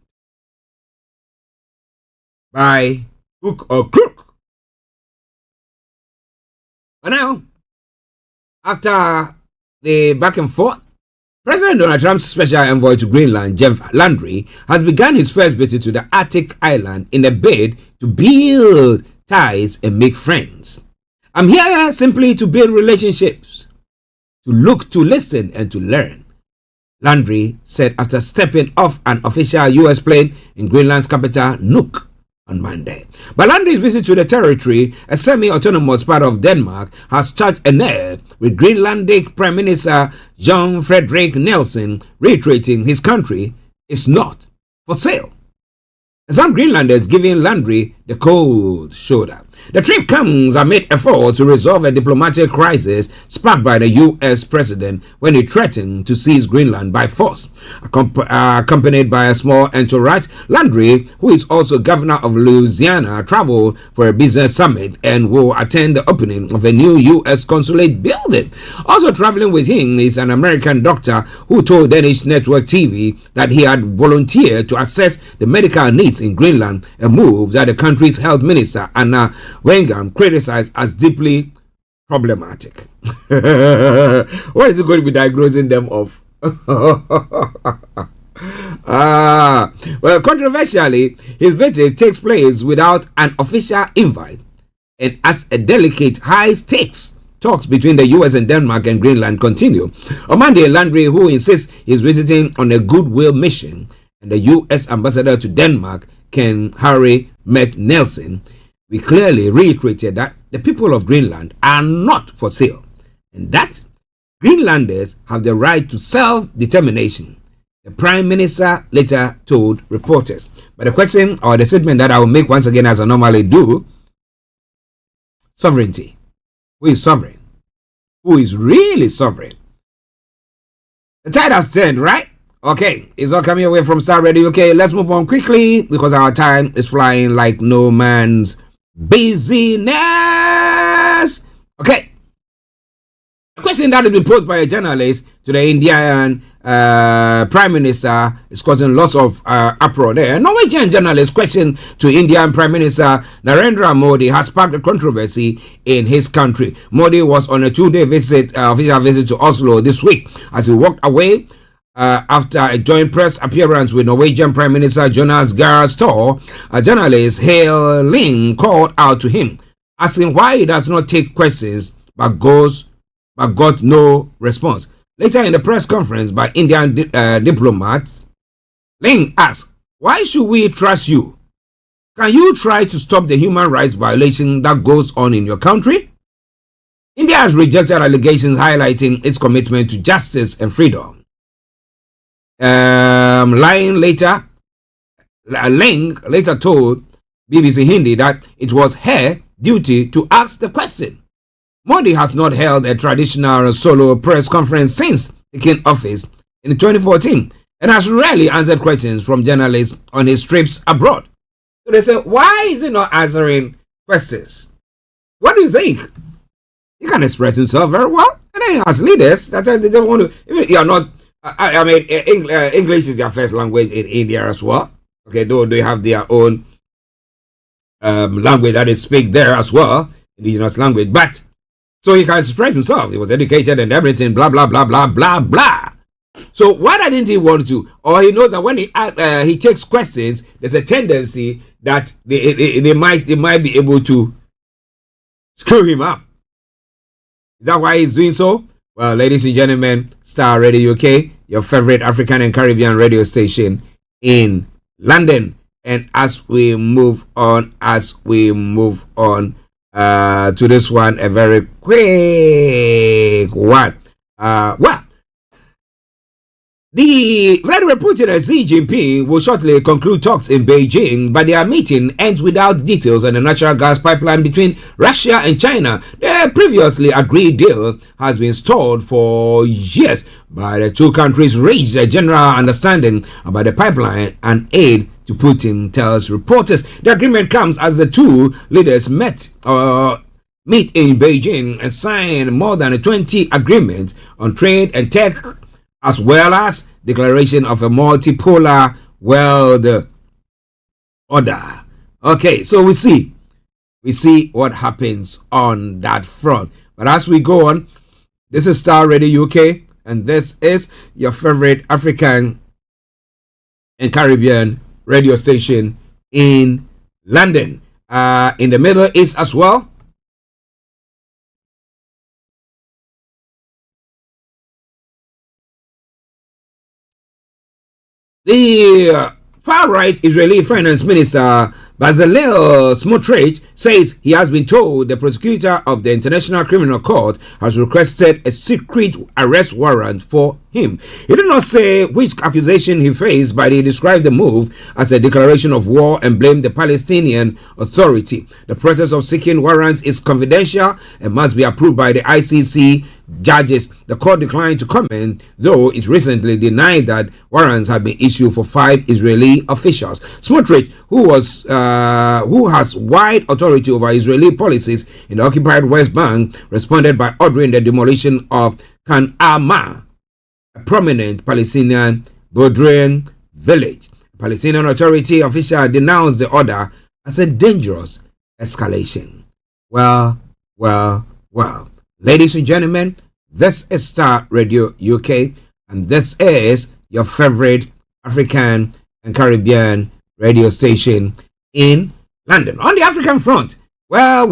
S3: by hook or crook. But now, after the back and forth, President Donald Trump's special envoy to Greenland, Jeff Landry, has begun his first visit to the Arctic island in a bid to build ties and make friends. I'm here simply to build relationships, to look, to listen, and to learn, Landry said after stepping off an official U.S. plane in Greenland's capital, Nuuk, on Monday. But Landry's visit to the territory, a semi-autonomous part of Denmark, has touched a nerve, with Greenlandic Prime Minister Jan Fredrik Nielsen reiterating his country is not for sale. Some Greenlanders giving Landry the cold shoulder. The trip comes amid efforts to resolve a diplomatic crisis sparked by the U.S. president when he threatened to seize Greenland by force. Accompanied by a small entourage, Landry, who is also governor of Louisiana, traveled for a business summit and will attend the opening of a new U.S. consulate building. Also traveling with him is an American doctor who told Danish network TV that he had volunteered to assess the medical needs in Greenland, a move that the country's health minister, Anna Wengham, criticized as deeply problematic. What is it going to be diagnosing them of? Well, controversially, his visit takes place without an official invite and as a delicate high-stakes talks between the U.S. and Denmark and Greenland continue. On Monday, Landry, who insists he's visiting on a goodwill mission, and the U.S. ambassador to Denmark, Ken Harry, met Nelson, we clearly reiterated that the people of Greenland are not for sale and that Greenlanders have the right to self-determination, the Prime Minister later told reporters. But the question or the statement that I will make once again, as I normally do, sovereignty. Who is sovereign? Who is really sovereign? The tide has turned, right? Okay, it's all coming away from Starr Radio. Okay, let's move on quickly because our time is flying like no man's business. Okay. A question that has been posed by a journalist to the Indian Prime Minister is causing lots of uproar there. A Norwegian journalist's question to Indian Prime Minister Narendra Modi has sparked a controversy in his country. Modi was on a 2-day official visit to Oslo this week. As he walked away after a joint press appearance with Norwegian Prime Minister Jonas Gahr Store, a journalist, Hale Ling, called out to him, asking why he does not take questions but got no response. Later in the press conference by Indian diplomats, Ling asked, why should we trust you? Can you try to stop the human rights violation that goes on in your country? India has rejected allegations highlighting its commitment to justice and freedom. Ling later told BBC Hindi that it was her duty to ask the question. Modi has not held a traditional solo press conference since taking office in 2014 and has rarely answered questions from journalists on his trips abroad. So they say, why is he not answering questions? What do you think? He can express himself very well. And then as leaders, that they don't want to, if you are not, I mean, English is their first language in India as well. Okay, though they have their own language that they speak there as well, indigenous language. But so he can express himself. He was educated and everything, blah, blah, blah, blah, blah, blah. So why didn't he want to? Or he knows that when he takes questions, there's a tendency that they might be able to screw him up. Is that why he's doing so? Well, ladies and gentlemen, Starr Radio UK, your favorite African and Caribbean radio station in London. And as we move on to this one, a very quick one. Vladimir Putin and Xi Jinping will shortly conclude talks in Beijing, but their meeting ends without details on the natural gas pipeline between Russia and China. The previously agreed deal has been stalled for years, but the two countries reached a general understanding about the pipeline and aid to Putin, tells reporters. The agreement comes as the two leaders meet in Beijing and signed more than 20 agreements on trade and tech, as well as declaration of a multipolar world order. Okay, so we see what happens on that front. But as we go on, this is Starr Radio UK, and this is your favorite African and Caribbean radio station in London. In the Middle East as well. The far-right Israeli Finance Minister Bezalel Smotrich says he has been told the prosecutor of the International Criminal Court has requested a secret arrest warrant for him. He did not say which accusation he faced, but he described the move as a declaration of war and blamed the Palestinian Authority. The process of seeking warrants is confidential and must be approved by the ICC judges. The court declined to comment, though it recently denied that warrants had been issued for 5 Israeli officials. Smotrich, who has wide authority over Israeli policies in the occupied West Bank, responded by ordering the demolition of Khan Amma, a prominent Palestinian Bedouin village. A Palestinian Authority official denounced the order as a dangerous escalation. Well. Ladies and gentlemen, this is Starr Radio UK, and this is your favorite African and Caribbean radio station in London. On the African front, well,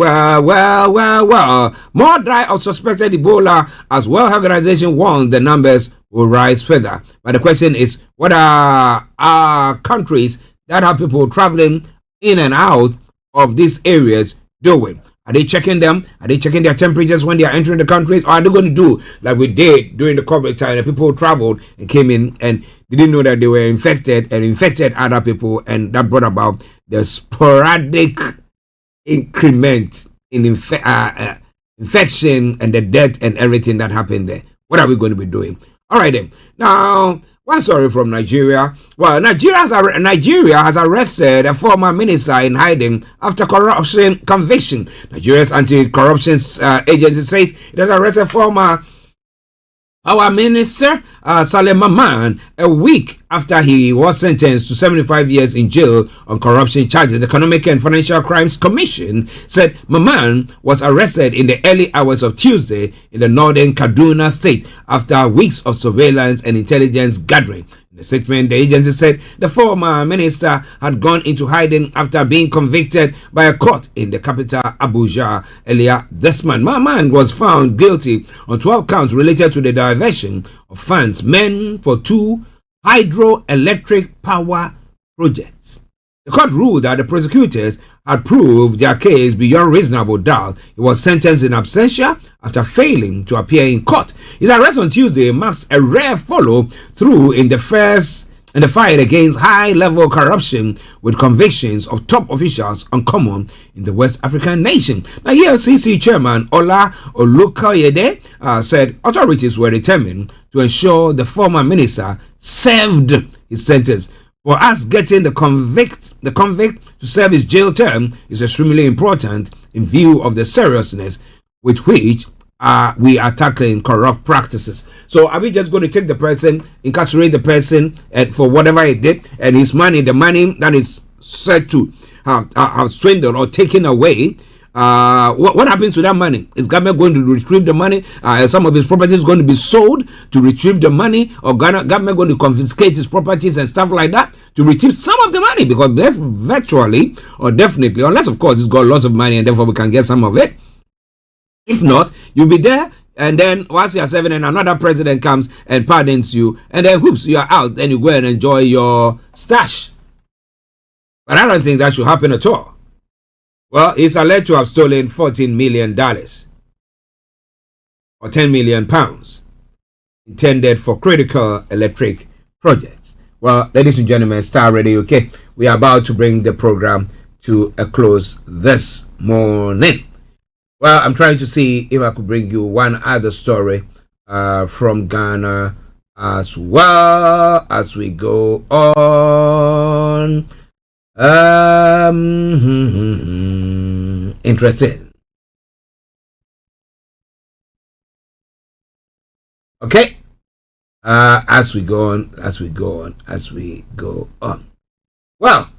S3: more die of suspected Ebola as World Health Organization warns the numbers will rise further. But the question is, what are our countries that have people traveling in and out of these areas doing? Are they checking them? Are they checking their temperatures when they are entering the country? Or are they going to do like we did during the COVID time? The people traveled and came in and didn't know that they were infected and infected other people, and that brought about the sporadic increment in infection and the death and everything that happened there. What are we going to be doing? All right then. Now, one story from Nigeria. Well, Nigeria has arrested a former minister in hiding after corruption conviction. Nigeria's anti-corruption agency says it has arrested our minister, Saleh Maman, a week after he was sentenced to 75 years in jail on corruption charges. The Economic and Financial Crimes Commission said Maman was arrested in the early hours of Tuesday in the northern Kaduna state after weeks of surveillance and intelligence gathering. In the statement, the agency said the former minister had gone into hiding after being convicted by a court in the capital, Abuja, earlier this month. Maman was found guilty on 12 counts related to the diversion of funds meant for 2 hydroelectric power projects. The court ruled that the prosecutors had proved their case beyond reasonable doubt. He was sentenced in absentia after failing to appear in court. His arrest on Tuesday marks a rare follow-through in the fight against high-level corruption, with convictions of top officials uncommon in the West African nation. Now, EFCC Chairman Ola Olukoyede said authorities were determined to ensure the former minister served his sentence. For us, getting the convict to serve his jail term is extremely important in view of the seriousness with which we are tackling corrupt practices. So are we just going to take the person, incarcerate the person for whatever he did, and his money, the money that is said to have swindled or taken away? What happens to that money? Is government going to retrieve the money? Some of his properties going to be sold to retrieve the money, or government going to confiscate his properties and stuff like that to retrieve some of the money? Because virtually or definitely, unless of course he's got lots of money and therefore we can get some of it. If not, you'll be there, and then once you are serving and another president comes and pardons you, and then whoops, you are out, then you go and enjoy your stash. But I don't think that should happen at all. Well, he's alleged to have stolen $14 million or £10 million intended for critical electric projects. Well, ladies and gentlemen, Starr Radio UK, we are about to bring the program to a close this morning. Well, I'm trying to see if I could bring you one other story from Ghana as well as we go on. Interesting. Okay. As we go on. Well,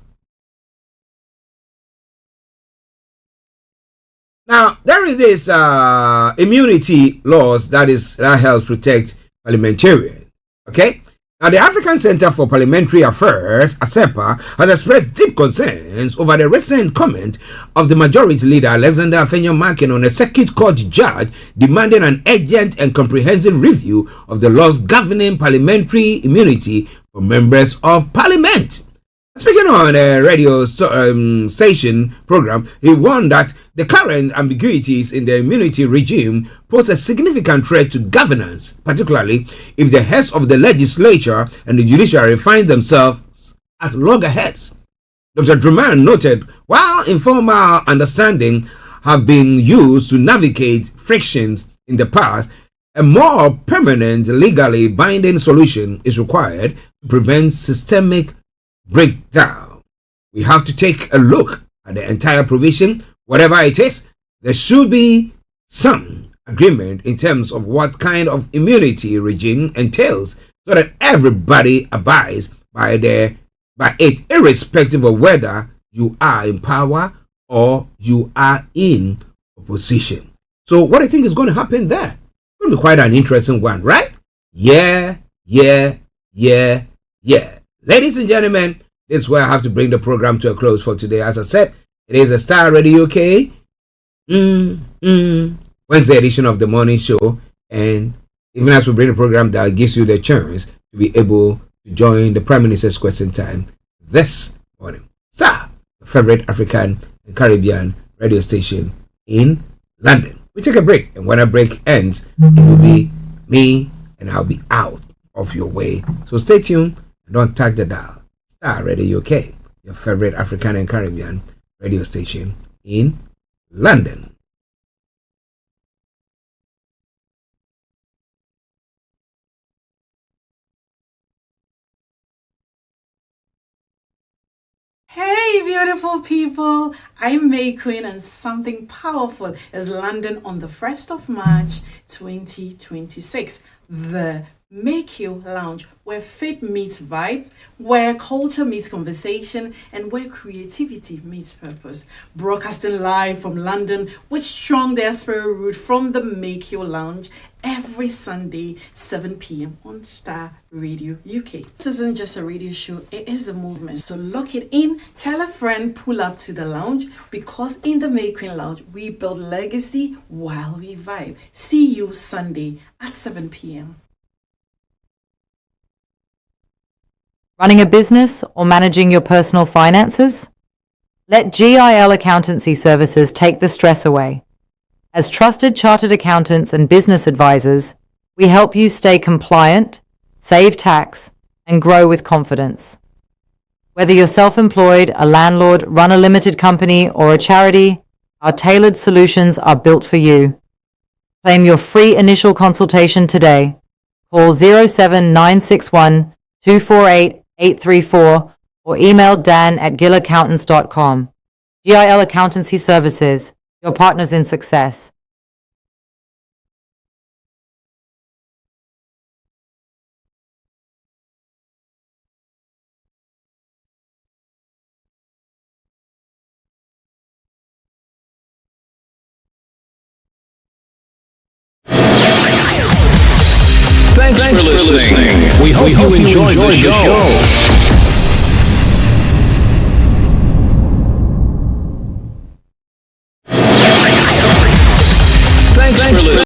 S3: now there is this immunity laws that helps protect parliamentarian. Okay? Now, the African Center for Parliamentary Affairs, ACEPA, has expressed deep concerns over the recent comment of the Majority Leader Alexander Afenyo-Markin on a circuit court judge demanding an urgent and comprehensive review of the laws governing parliamentary immunity for members of Parliament. Speaking on a radio station program, he warned that the current ambiguities in the immunity regime pose a significant threat to governance, particularly if the heads of the legislature and the judiciary find themselves at loggerheads. Dr. Drummond noted, while informal understanding have been used to navigate frictions in the past, a more permanent, legally binding solution is required to prevent systemic breakdown. We have to take a look at the entire provision. Whatever it is, there should be some agreement in terms of what kind of immunity regime entails, so that everybody abides by it, irrespective of whether you are in power or you are in opposition. So what do you think is going to happen there? It's going to be quite an interesting one, right? Yeah. Ladies and gentlemen, this is where I have to bring the program to a close for today. As I said, it is a Starr Radio UK Wednesday edition of the morning show. And even as we bring the program down, gives you the chance to be able to join the Prime Minister's Question Time this morning. Starr, the favorite African and Caribbean radio station in London. We take a break, and when our break ends, it will be me and I'll be out of your way. So stay tuned. Don't touch the dial. Starr Radio UK, your favorite African and Caribbean radio station in London.
S11: Hey, beautiful people. I'm May Queen, and something powerful is landing on the 1st of March 2026. The Make You Lounge, where faith meets vibe, where culture meets conversation, and where creativity meets purpose. Broadcasting live from London with strong diaspora root from the Make You Lounge every Sunday, 7 p.m. on Starr Radio UK. This isn't just a radio show, it is a movement. So lock it in, tell a friend, pull up to the lounge, because in the May Queen Lounge, we build legacy while we vibe. See you Sunday at 7 p.m.
S12: Running a business or managing your personal finances? Let GIL Accountancy Services take the stress away. As trusted chartered accountants and business advisors, we help you stay compliant, save tax, and grow with confidence. Whether you're self-employed, a landlord, run a limited company, or a charity, our tailored solutions are built for you. Claim your free initial consultation today. Call 07961 248 834 or email dan@gilaccountants.com. GIL Accountancy Services, your partners in success.
S14: Thanks for listening. We hope you enjoyed the show.